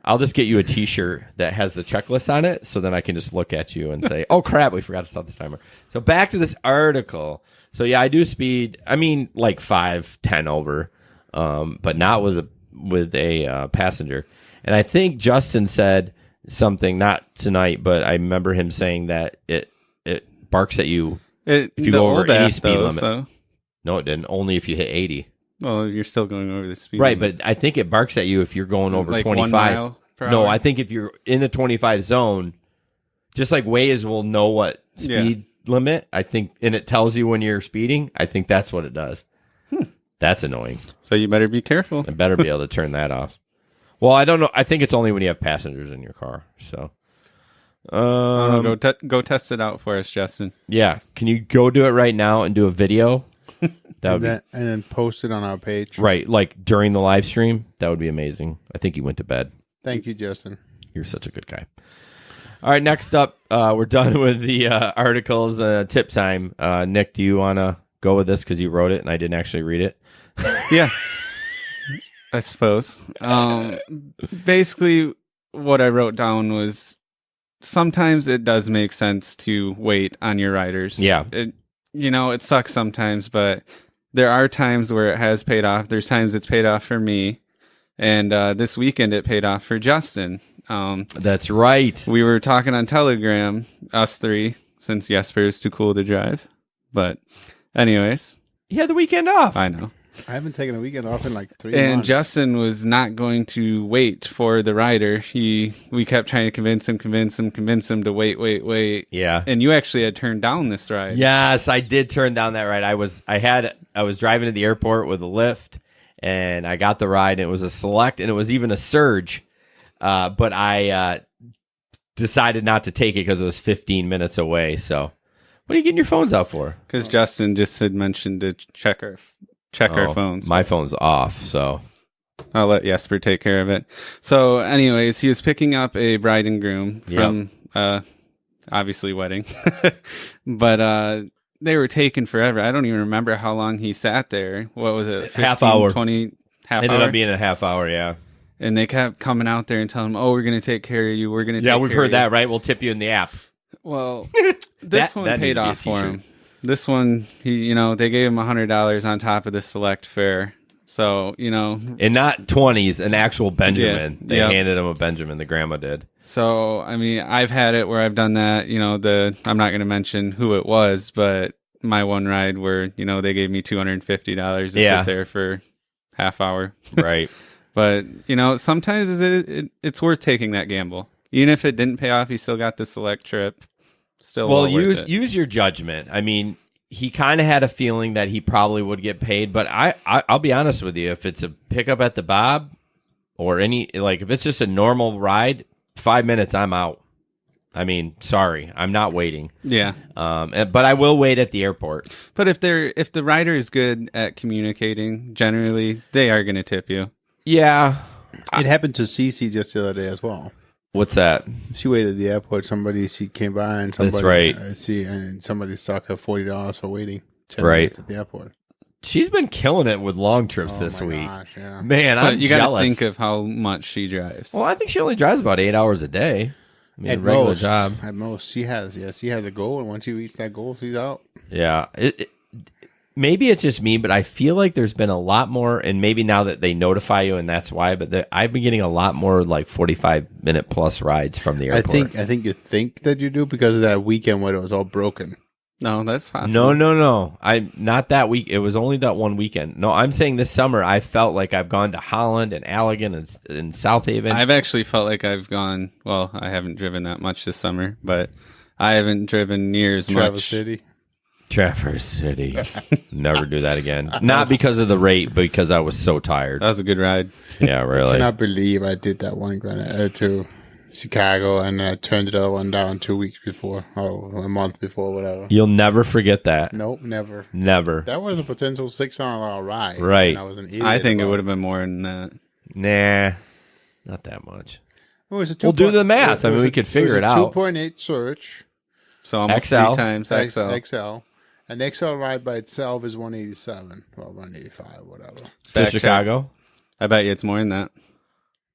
I'll just get you a T-shirt that has the checklist on it, so then I can just look at you and say, "Oh crap, we forgot to stop the timer." So back to this article. So yeah, I do speed. I mean, like 5, 10 over, but not with a passenger. And I think Justin said something, not tonight, but I remember him saying that it barks at you if you go over any speed limit. So. No, it didn't. Only if you hit 80. Well, you're still going over the speed limit. Right, but I think it barks at you if you're going over like 25. 1 mile per no, hour? I think if you're in the 25 zone, just like Waze will know what speed limit, I think, and it tells you when you're speeding, I think that's what it does. That's annoying. So you better be careful. I better be able to turn that off. Well, I don't know. I think it's only when you have passengers in your car. So, go test it out for us, Justin. Yeah, can you go do it right now and do a video? And then post it on our page. Right, like during the live stream. That would be amazing. I think he went to bed. Thank you, Justin. You're such a good guy. All right, next up, we're done with the articles. Tip time. Nick, do you want to go with this because you wrote it and I didn't actually read it? Yeah, I suppose. Basically, what I wrote down was sometimes it does make sense to wait on your riders. Yeah. It sucks sometimes, but there are times where it has paid off. There's times it's paid off for me. And this weekend it paid off for Justin. That's right. We were talking on Telegram, us three, since Jesper is too cool to drive. But anyways. You had the weekend off. I know. I haven't taken a weekend off in like 3 months. months. Justin was not going to wait for the rider. We kept trying to convince him to wait. Yeah. And you actually had turned down this ride. Yes, I did turn down that ride. I was driving to the airport with a Lyft, and I got the ride, and it was a select, and it was even a surge. But I decided not to take it because it was 15 minutes away. So, what are you getting your phones out for? Because Justin just had mentioned to check our phones. My phone's off, so I'll let Jesper take care of it. So, anyways, he was picking up a bride and groom from obviously wedding, but they were taking forever. I don't even remember how long he sat there. What was it? 15, half hour. 20, half Ended hour? up being a half hour, yeah. And they kept coming out there and telling him, "Oh, we're going to take care of you. We're going to take Yeah, we've care heard of that, you." right? We'll tip you in the app. Well, this one that paid needs to be a off for t-shirt. him. This one, they gave him $100 on top of the select fare. So, And not 20s, an actual Benjamin. Yeah, They yep. handed him a Benjamin, the grandma did. So, I mean, I've had it where I've done that, I'm not going to mention who it was, but my one ride where, they gave me $250 to sit there for half hour. Right. But, sometimes it's worth taking that gamble. Even if it didn't pay off, you still got the select trip. Still well worth it. Use your judgment. I mean, he kind of had a feeling that he probably would get paid, but I'll be honest with you. If it's a pickup at the Bob or if it's just a normal ride, 5 minutes, I'm out. I mean, sorry, I'm not waiting. Yeah. But I will wait at the airport. But if the rider is good at communicating, generally they are going to tip you. Yeah. It happened to Cece just the other day as well. What's that? She waited at the airport. She came by and somebody. That's right. And somebody stuck her $40 for waiting 10 right minutes at the airport. She's been killing it with long trips this week. Gosh, yeah. Man, But I'm you jealous. got to think of how much she drives. Well, I think she only drives about 8 hours a day. I mean, At regular most, job. At most, she has a goal, and once she reaches that goal, she's out. Yeah. Maybe it's just me, but I feel like there's been a lot more, and maybe now that they notify you, and that's why. But I've been getting a lot more like 45-minute plus rides from the airport. I think you think that you do because of that weekend where it was all broken. No, that's possible. No. I'm not that week. It was only that one weekend. No, I'm saying this summer I felt like I've gone to Holland and Allegan and South Haven. I've actually felt like I've gone. Well, I haven't driven that much this summer, but I haven't driven near as much. Traverse City. Never do that again. Not because of the rate, but because I was so tired. That was a good ride. Yeah, I really. cannot believe I did that one to Chicago and I turned the other one down 2 weeks before, a month before, whatever. You'll never forget that. Nope, never. Never. That was a potential $600 ride. Right. And I was an idiot. I think it would have been more than that. Nah, not that much. Well, We'll do the math. I mean, we could figure it out. 2.8 search. So almost XL. 3 times XL. XL. An XL ride by itself is 187. Well, 185, whatever. To Fact Chicago. check. I bet you it's more than that.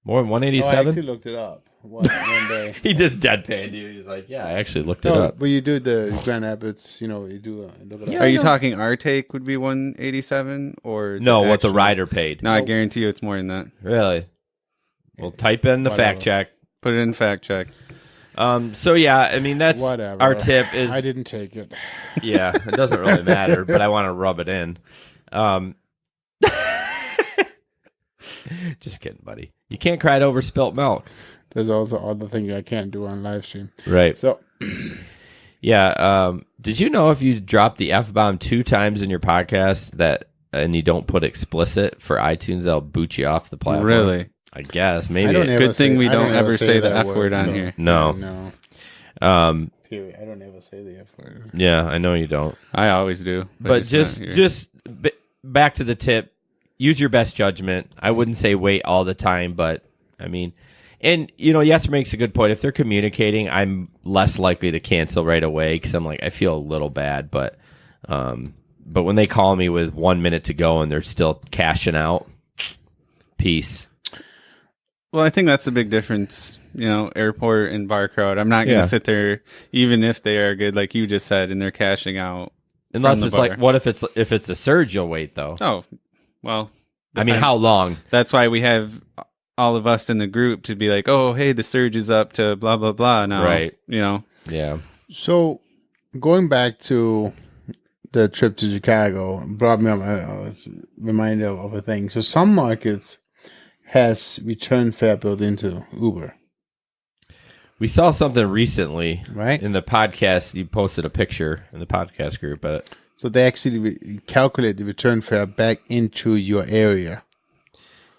More than Oh, I 187? actually looked it up one day. He just deadpanned you. He's like, yeah, I actually looked it No, up. but you do the Grand Rapids, you do look it up. Yeah. Are you no. talking our take would be 187 or No, what the actual- rider paid. No, I guarantee you it's more than that. Really? Well, type in the Whatever. fact check. Put it in fact check. So yeah, I mean that's Whatever. our tip is I didn't take it. yeah, it doesn't really matter, but I want to rub it in. Just kidding, buddy. You can't cry over spilt milk. There's also other things I can't do on live stream. Right. So Yeah, did you know if you drop the F-bomb 2 times in your podcast and you don't put explicit for iTunes, they'll boot you off the platform? Really? I guess maybe. I don't ever Good thing say- we I don't ever say the that F word on so- here. No. No. Period. I don't ever say the F word. Yeah, I know you don't. I always do. But it's not here. back to the tip. Use your best judgment. I wouldn't say wait all the time, but I mean, and Yesser makes a good point. If they're communicating, I'm less likely to cancel right away because I'm like, I feel a little bad, but when they call me with 1 minute to go and they're still cashing out, peace. Well, I think that's the big difference, airport and bar crowd. I'm not going to Yeah. sit there, even if they are good, like you just said, and they're cashing out. Unless the it's like, bar. what if it's a surge? You'll wait though. Oh, well. I mean, depends. how long? That's why we have all of us in the group to be like, oh, hey, the surge is up to blah, blah, blah now. Right. Yeah. So going back to the trip to Chicago brought me up. I was reminded of a thing. So some markets has return fare built into Uber, We saw something recently, right? in the podcast. You posted a picture in the podcast group, but So they actually calculate the return fare back into your area.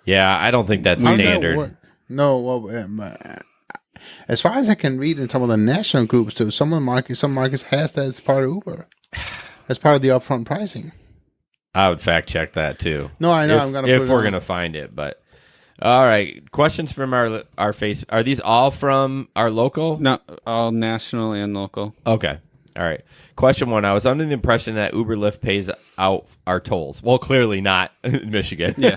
yeah, I don't think that's How does that standard. work? No, well, as far as I can read in some of the national groups too, some markets has that as part of Uber, as part of the upfront pricing. I would fact check that too. No, I know. If, I'm gonna. if put it we're on. gonna find it, but all right. Questions from our face. Are these all from our local? No, all national and local. Okay. All right. Question 1. I was under the impression that Uber Lyft pays out our tolls. Well, clearly not in Michigan. Yeah.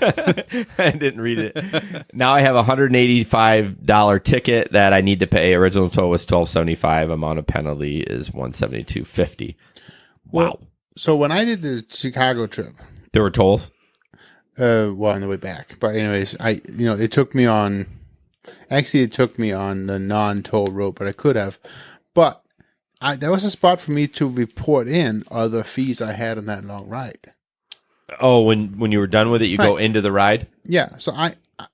I didn't read it. Now I have a $185 ticket that I need to pay. Original toll was $12.75. Amount of penalty is $172.50. Wow. So when I did the Chicago trip, There were tolls? well, on the way back, but anyways, it took me on. Actually, it took me on the non-toll road, but I could have. But there was a spot for me to report in other fees I had on that long ride. Oh, when you were done with it, you go Right. into the ride? Yeah, so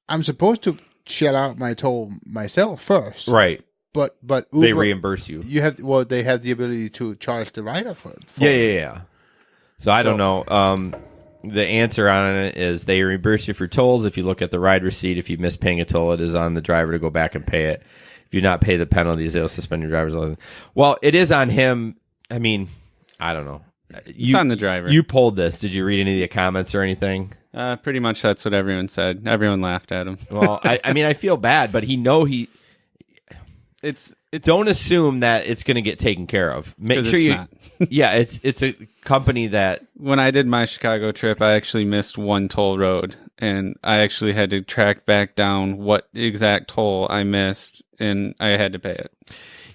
I'm supposed to shell out my toll myself first, Right. But Uber, They reimburse you. they have the ability to charge the rider for it. Yeah. So I don't know. The answer on it is they reimburse you for tolls. If you look at the ride receipt, if you miss paying a toll, it is on the driver to go back and pay it. If you not pay the penalties, they'll suspend your driver's license. Well, it is on him. I mean, I don't know. It's on the driver. You pulled this. Did you read any of the comments or anything? Pretty much that's what everyone said. Everyone laughed at him. Well, I mean, I feel bad, but It's don't assume that it's going to get taken care of. Make 'Cause sure it's you. not. Yeah, it's a company that. When I did my Chicago trip, I actually missed one toll road, and I actually had to track back down what exact toll I missed, and I had to pay it.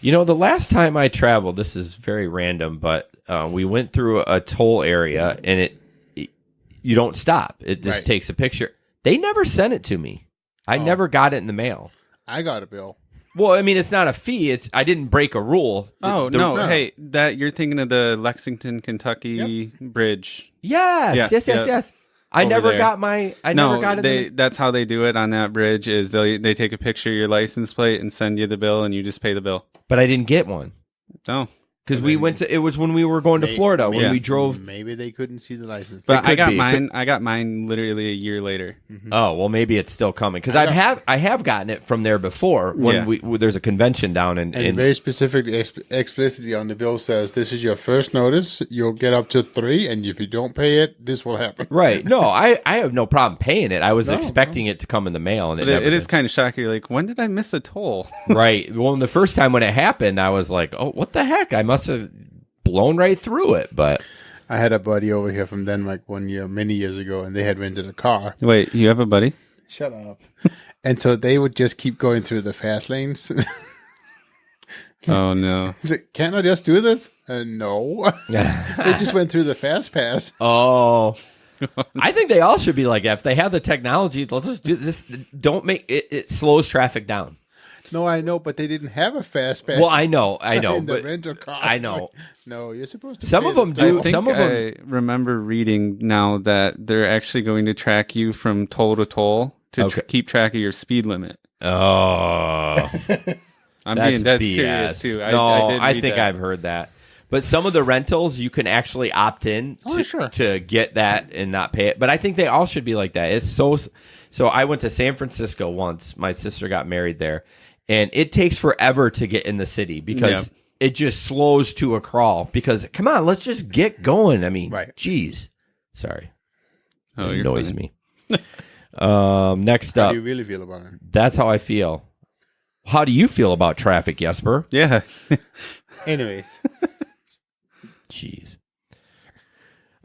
The last time I traveled, this is very random, but we went through a toll area, and you don't stop. It just Right. takes a picture. They never sent it to me. I never got it in the mail. I got a bill. Well, I mean, it's not a fee. I didn't break a rule. Oh The- no! no. Hey, that you're thinking of the Lexington, Kentucky bridge. Yes. I Over never there. got my. I No, never got it. that's how they do it on that bridge. Is they take a picture of your license plate and send you the bill, and you just pay the bill. But I didn't get one No, because we went to. It was when we were going to Florida when Yeah. we drove. Maybe they couldn't see the license. but could I got be. mine. I got mine literally a year later. Oh well, maybe it's still coming because I have gotten it from there before when there's a convention down in And very specifically, explicitly on the bill says, this is your first notice. You'll get up to 3, and if you don't pay it, this will happen. right. No, I have no problem paying it. I was expecting it to come in the mail, and But never it is did. kind of shocking. You're like, when did I miss a toll? Right. Well, the first time when it happened, I was like, "Oh, what the heck? I must have blown right through it." But I had a buddy over here from Denmark one year, many years ago, and they had rented a car. Wait, you have a buddy? Shut up. And so they would just keep going through the fast lanes. Oh no! Can't I just do this? No. They just went through the fast pass. Oh, I think they all should be like that. If they have the technology, let's just do this. Don't make it. It slows traffic down. No, I know, but they didn't have a fast pass. Well, I know, in the but rental car. I know. No, you're supposed to. Some pay of them the do. toll. I think Some of them. I remember reading now that they're actually going to track you from toll to toll to keep track of your speed limit. Oh, I'm that's being dead BS. serious too. I did think that. I've heard that. But some of the rentals, you can actually opt in to get that and not pay it. But I think they all should be like that. It's so. I went to San Francisco once. My sister got married there, and it takes forever to get in the city because it just slows to a crawl. Because come on, let's just get going. I mean, geez, sorry, Oh, it you're annoys funny. me. Next How up, do you really feel about it? that's how I feel. How do you feel about traffic, Jesper? Yeah. Anyways, Jeez.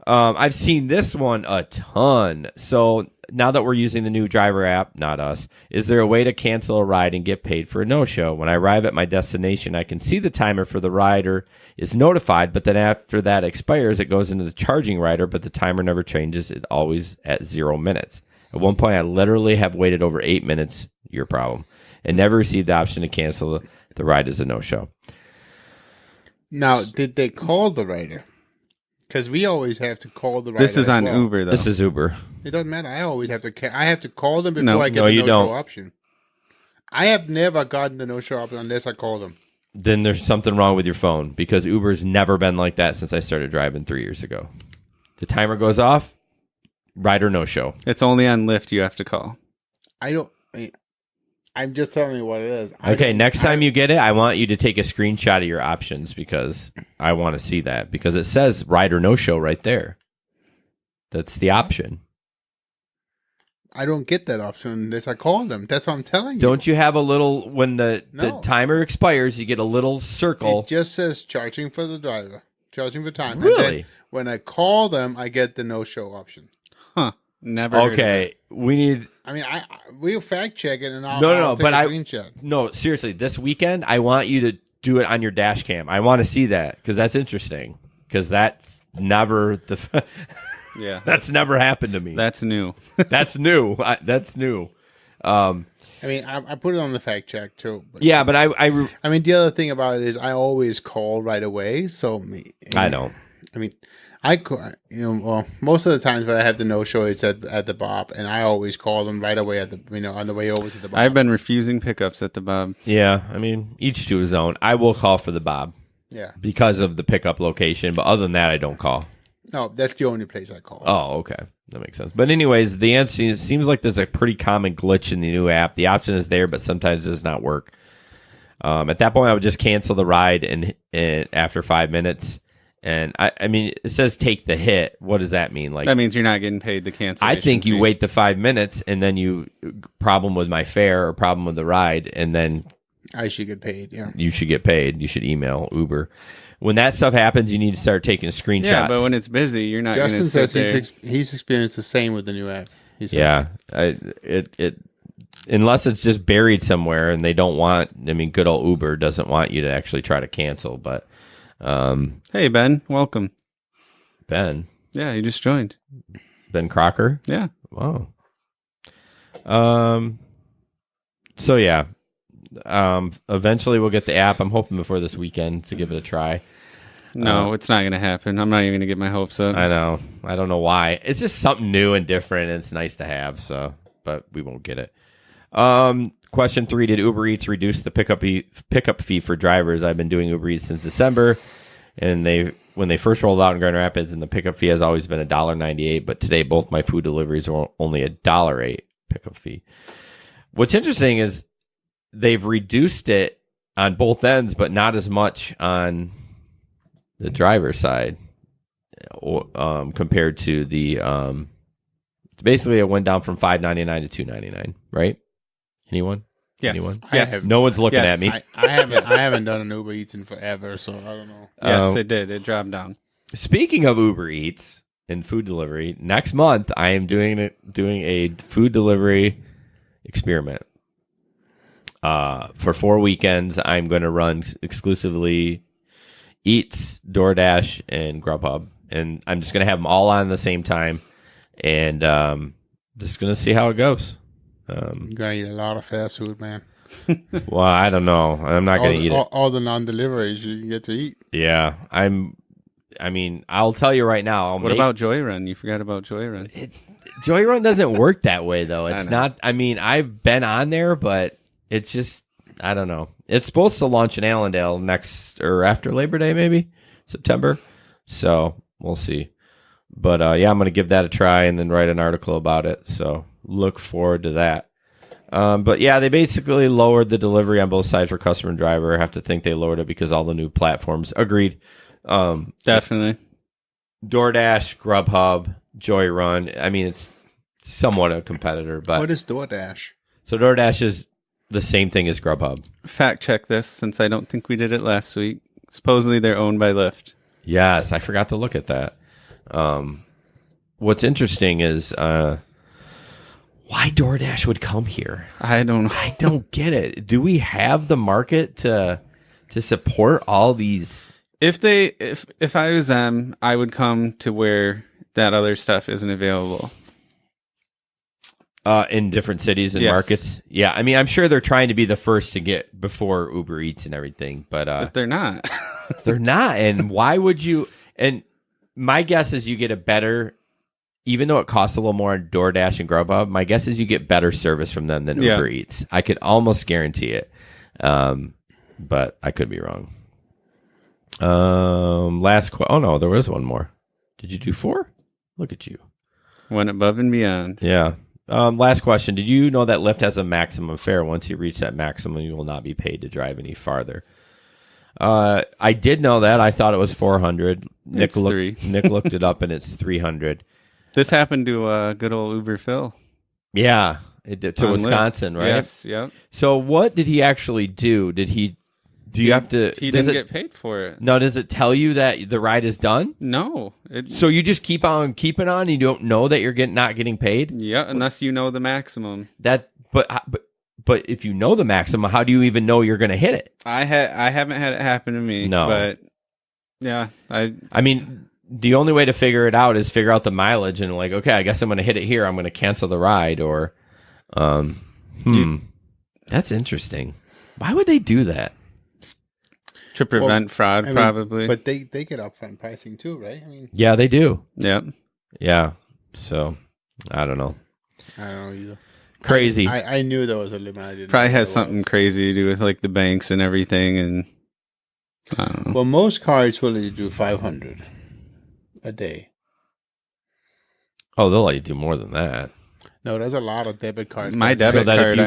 I've seen this one a ton. So now that we're using the new driver app, not us, is there a way to cancel a ride and get paid for a no-show? When I arrive at my destination, I can see the timer for the rider is notified, but then after that expires, it goes into the charging rider, but the timer never changes. It's always at 0 minutes. At one point, I literally have waited over 8 minutes, your problem, and never received the option to cancel the ride as a no-show. now did they call the rider? Because we always have to call the rider. This is as on well. Uber though. This is Uber. It doesn't matter. I always have to. I have to call them before No. I get No, the you no-show don't. option. I have never gotten the no-show option unless I call them. Then there's something wrong with your phone because Uber's never been like that since I started driving 3 years ago. The timer goes off, rider no-show. It's only on Lyft you have to call. I'm just telling you what it is. Okay, next time you get it, I want you to take a screenshot of your options because I want to see that because it says rider no-show right there. That's the option. I don't get that option unless I call them. That's what I'm telling you. Don't you have a little, when the No. timer expires, you get a little circle? It just says charging for the driver, charging for time. And Really? then when I call them, I get the no-show option. Huh. Never heard of Okay, we need... I mean, we'll fact check it and I'll No, take but a I... screenshot. No, seriously, this weekend, I want you to do it on your dash cam. I want to see that because that's interesting because that's never... Yeah. That's never happened to me. That's new. That's new. That's new. I mean, I put it on the fact check too. But, Yeah, but I mean, the other thing about it is I always call right away. So I know. I mean, well, most of the times when I have the no-show, it's at the Bob, and I always call them right away on the way over to the Bob. I've been refusing pickups at the Bob. Yeah, I mean, each to his own. I will call for the Bob Yeah. because of the pickup location, but other than that, I don't call. No, that's the only place I call. Oh, okay. That makes sense. But anyways, the answer seems like there's a pretty common glitch in the new app. The option is there, but sometimes it does not work. At that point, I would just cancel the ride and after 5 minutes. And I mean, it says take the hit. What does that mean? Like That means you're not getting paid the cancellation I think you fee. wait the 5 minutes and then you problem with my fare or problem with the ride, and then I should get paid, yeah. you should get paid. You should email Uber. When that stuff happens, you need to start taking screenshots. Yeah, but when it's busy, you're not going to Justin sit says there. he's experienced the same with the new app. He says. Yeah, it unless it's just buried somewhere and they don't want. I mean, good old Uber doesn't want you to actually try to cancel. But Hey, Ben, welcome. Ben Yeah, you just joined. Crocker. Yeah. Wow. So yeah. Eventually we'll get the app. I'm hoping before this weekend to give it a try. No, it's not going to happen. I'm not even going to get my hopes up. I know. I don't know why. It's just something new and different, and it's nice to have. So, but we won't get it. Question 3: did Uber Eats reduce the pickup fee for drivers? I've been doing Uber Eats since December, and when they first rolled out in Grand Rapids, and the pickup fee has always been $1.98. But today, both my food deliveries are only $1.08 pickup fee. What's interesting is they've reduced it on both ends, but not as much on the driver's side, compared to the basically it went down from $5.99 to $2.99, right? Anyone? Yes. Anyone? Yes. No one's looking Yes. at me. I haven't done an Uber Eats in forever, so I don't know. Yes, it did. It dropped down. Speaking of Uber Eats and food delivery, next month I am doing a food delivery experiment. For 4 weekends, I'm going to run exclusively Eats, DoorDash, and Grubhub. And I'm just going to have them all on at the same time. And just going to see how it goes. You're going to eat a lot of fast food, man. Well, I don't know. I'm not going to eat it. All the non-deliveries you can get to eat. Yeah. I'll tell you right now. What about Joy Run? You forgot about Joy Run. Joy Run doesn't work that way, though. It's not. I've been on there, but it's just, I don't know. It's supposed to launch in Allendale next or after Labor Day, maybe September. So we'll see. But yeah, I'm going to give that a try and then write an article about it. So look forward to that. But yeah, they basically lowered the delivery on both sides for customer and driver. I have to think they lowered it because all the new platforms. Agreed. Definitely. DoorDash, Grubhub, Joy Run. It's somewhat a competitor, but what is DoorDash? So DoorDash is the same thing as Grubhub. Fact check this, since I don't think we did it last week. Supposedly they're owned by Lyft. Yes, I forgot to look at that. What's interesting is why DoorDash would come here. I don't know. I don't get it. Do we have the market to support all these? If I was them, I would come to where that other stuff isn't available. In different cities and markets. Yeah, I'm sure they're trying to be the first to get before Uber Eats and everything, but they're not. They're not. And why would you? And my guess is you get a better, even though it costs a little more on DoorDash and Grubhub, my guess is you get better service from them than Uber Eats. I could almost guarantee it, but I could be wrong. Oh no, there was one more. Did you do 4? Look at you. Went above and beyond. Yeah. Last question. Did you know that Lyft has a maximum fare? Once you reach that maximum, you will not be paid to drive any farther. I did know that. I thought it was 400. Nick looked it up, and it's 300. This happened to good old Uber Phil. Yeah, it did to Wisconsin, Lyft. right? Yes, yep. So what did he actually do? Do you have to? He didn't get paid for it. No, does it tell you that the ride is done? No. So you just keep on keeping on. You don't know that you're not getting paid. Yeah, unless you know the maximum. But if you know the maximum, how do you even know you're going to hit it? I haven't had it happen to me. No, but yeah, the only way to figure it out is figure out the mileage and like, okay, I guess I'm going to hit it here. I'm going to cancel the ride or, that's interesting. Why would they do that? To prevent fraud, probably. But they get upfront pricing too, right? Yeah, they do. Yep. Yeah. So, I don't know. I don't know either. Crazy. I knew there was a limit. Probably has something crazy to do with like the banks and everything, and I don't know. Well, most cards will let you do 500 a day. Oh, they'll let you do more than that. No, there's a lot of debit cards. My debit so that card.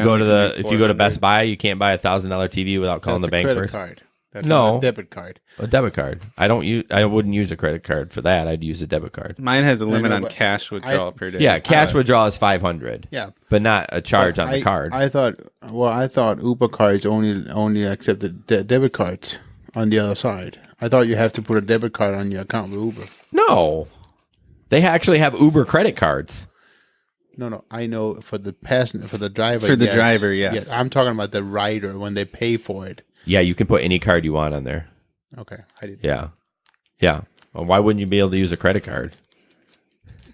if you go to Best Buy, you can't buy a $1,000 TV without calling the bank first. Card. That's no, not a debit card. A debit card. I wouldn't use a credit card for that. I'd use a debit card. Mine has a limit on cash withdrawal per day. Yeah, cash withdrawal is 500. Yeah, but not a charge on the card. I thought Uber cards only accepted debit cards on the other side. I thought you have to put a debit card on your account with Uber. No, they actually have Uber credit cards. No. I know for the passenger, for the driver. For the driver, yes. I'm talking about the rider when they pay for it. Yeah, you can put any card you want on there. Okay, I did. Yeah. Well, why wouldn't you be able to use a credit card?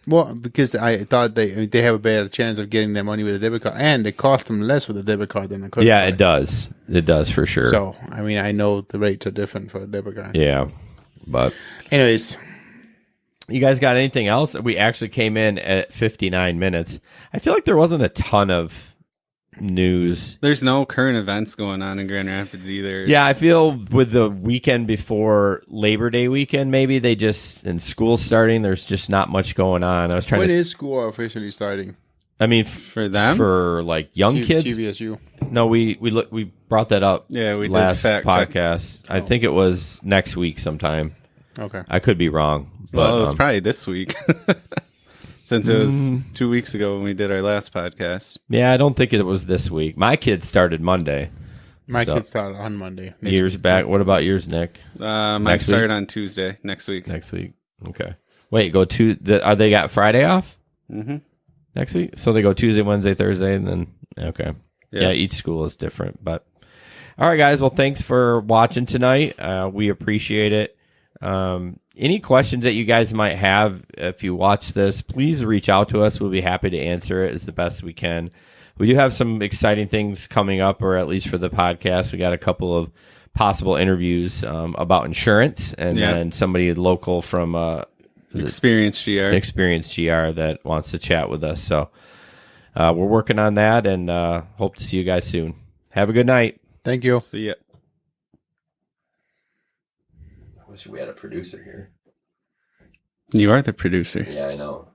Well, because I thought they have a better chance of getting their money with a debit card, and it costs them less with a debit card than a credit card. Yeah, it does. It does for sure. So, I know the rates are different for a debit card. Yeah, but anyways, you guys got anything else? We actually came in at 59 minutes. I feel like there wasn't a ton of news. There's no current events going on in Grand Rapids either. Yeah, I feel with the weekend before Labor Day weekend, maybe and school starting, there's just not much going on. I was trying when is school officially starting? For them? For like young kids? GVSU. No, we brought that up. Yeah, we last did podcast. I think it was next week sometime. Okay. I could be wrong. But, well, it was probably this week. Since it was 2 weeks ago when we did our last podcast. Yeah, I don't think it was this week. My kids started Monday. My kids started on Monday. Years back. What about yours, Nick? Mine started on Tuesday next week. Next week. Okay. Wait, are they got Friday off? Mm-hmm. Next week? So they go Tuesday, Wednesday, Thursday, and then, okay. Yeah, each school is different. But all right, guys. Well, thanks for watching tonight. We appreciate it. Any questions that you guys might have if you watch this, please reach out to us. We'll be happy to answer it as the best we can. We do have some exciting things coming up, or at least for the podcast. We got a couple of possible interviews about insurance, and then somebody local from Experience GR that wants to chat with us. So we're working on that, and hope to see you guys soon. Have a good night. Thank you. See ya. I wish we had a producer here. You are the producer. Yeah, I know.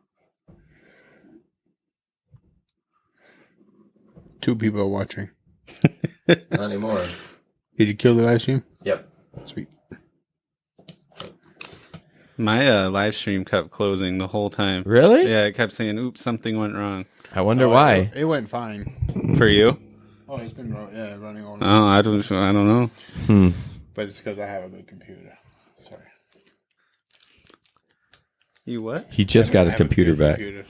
2 people are watching. Not anymore. Did you kill the live stream? Yep. Sweet. My live stream kept closing the whole time. Really? Yeah, it kept saying, "Oops, something went wrong." I wonder why. It went fine. For you? Oh, it's been running all night. Oh, I don't know. But it's because I have a good computer. Sorry. You what? He just got his I have a computer good back. computer.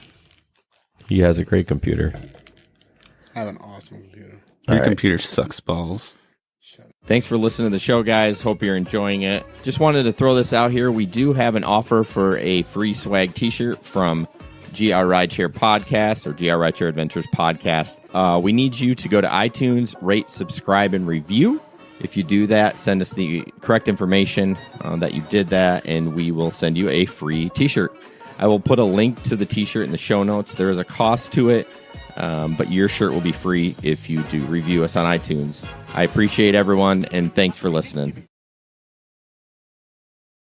He has a great computer. I have an awesome computer. Your right. computer sucks balls. Thanks for listening to the show, guys. Hope you're enjoying it. Just wanted to throw this out here. We do have an offer for a free swag t-shirt from GR Rideshare Podcast or GR Rideshare Adventures Podcast. We need you to go to iTunes, rate, subscribe, and review. If you do that, send us the correct information that you did that, and we will send you a free t-shirt. I will put a link to the t-shirt in the show notes. There is a cost to it, but your shirt will be free if you do review us on iTunes. I appreciate everyone, and thanks for listening.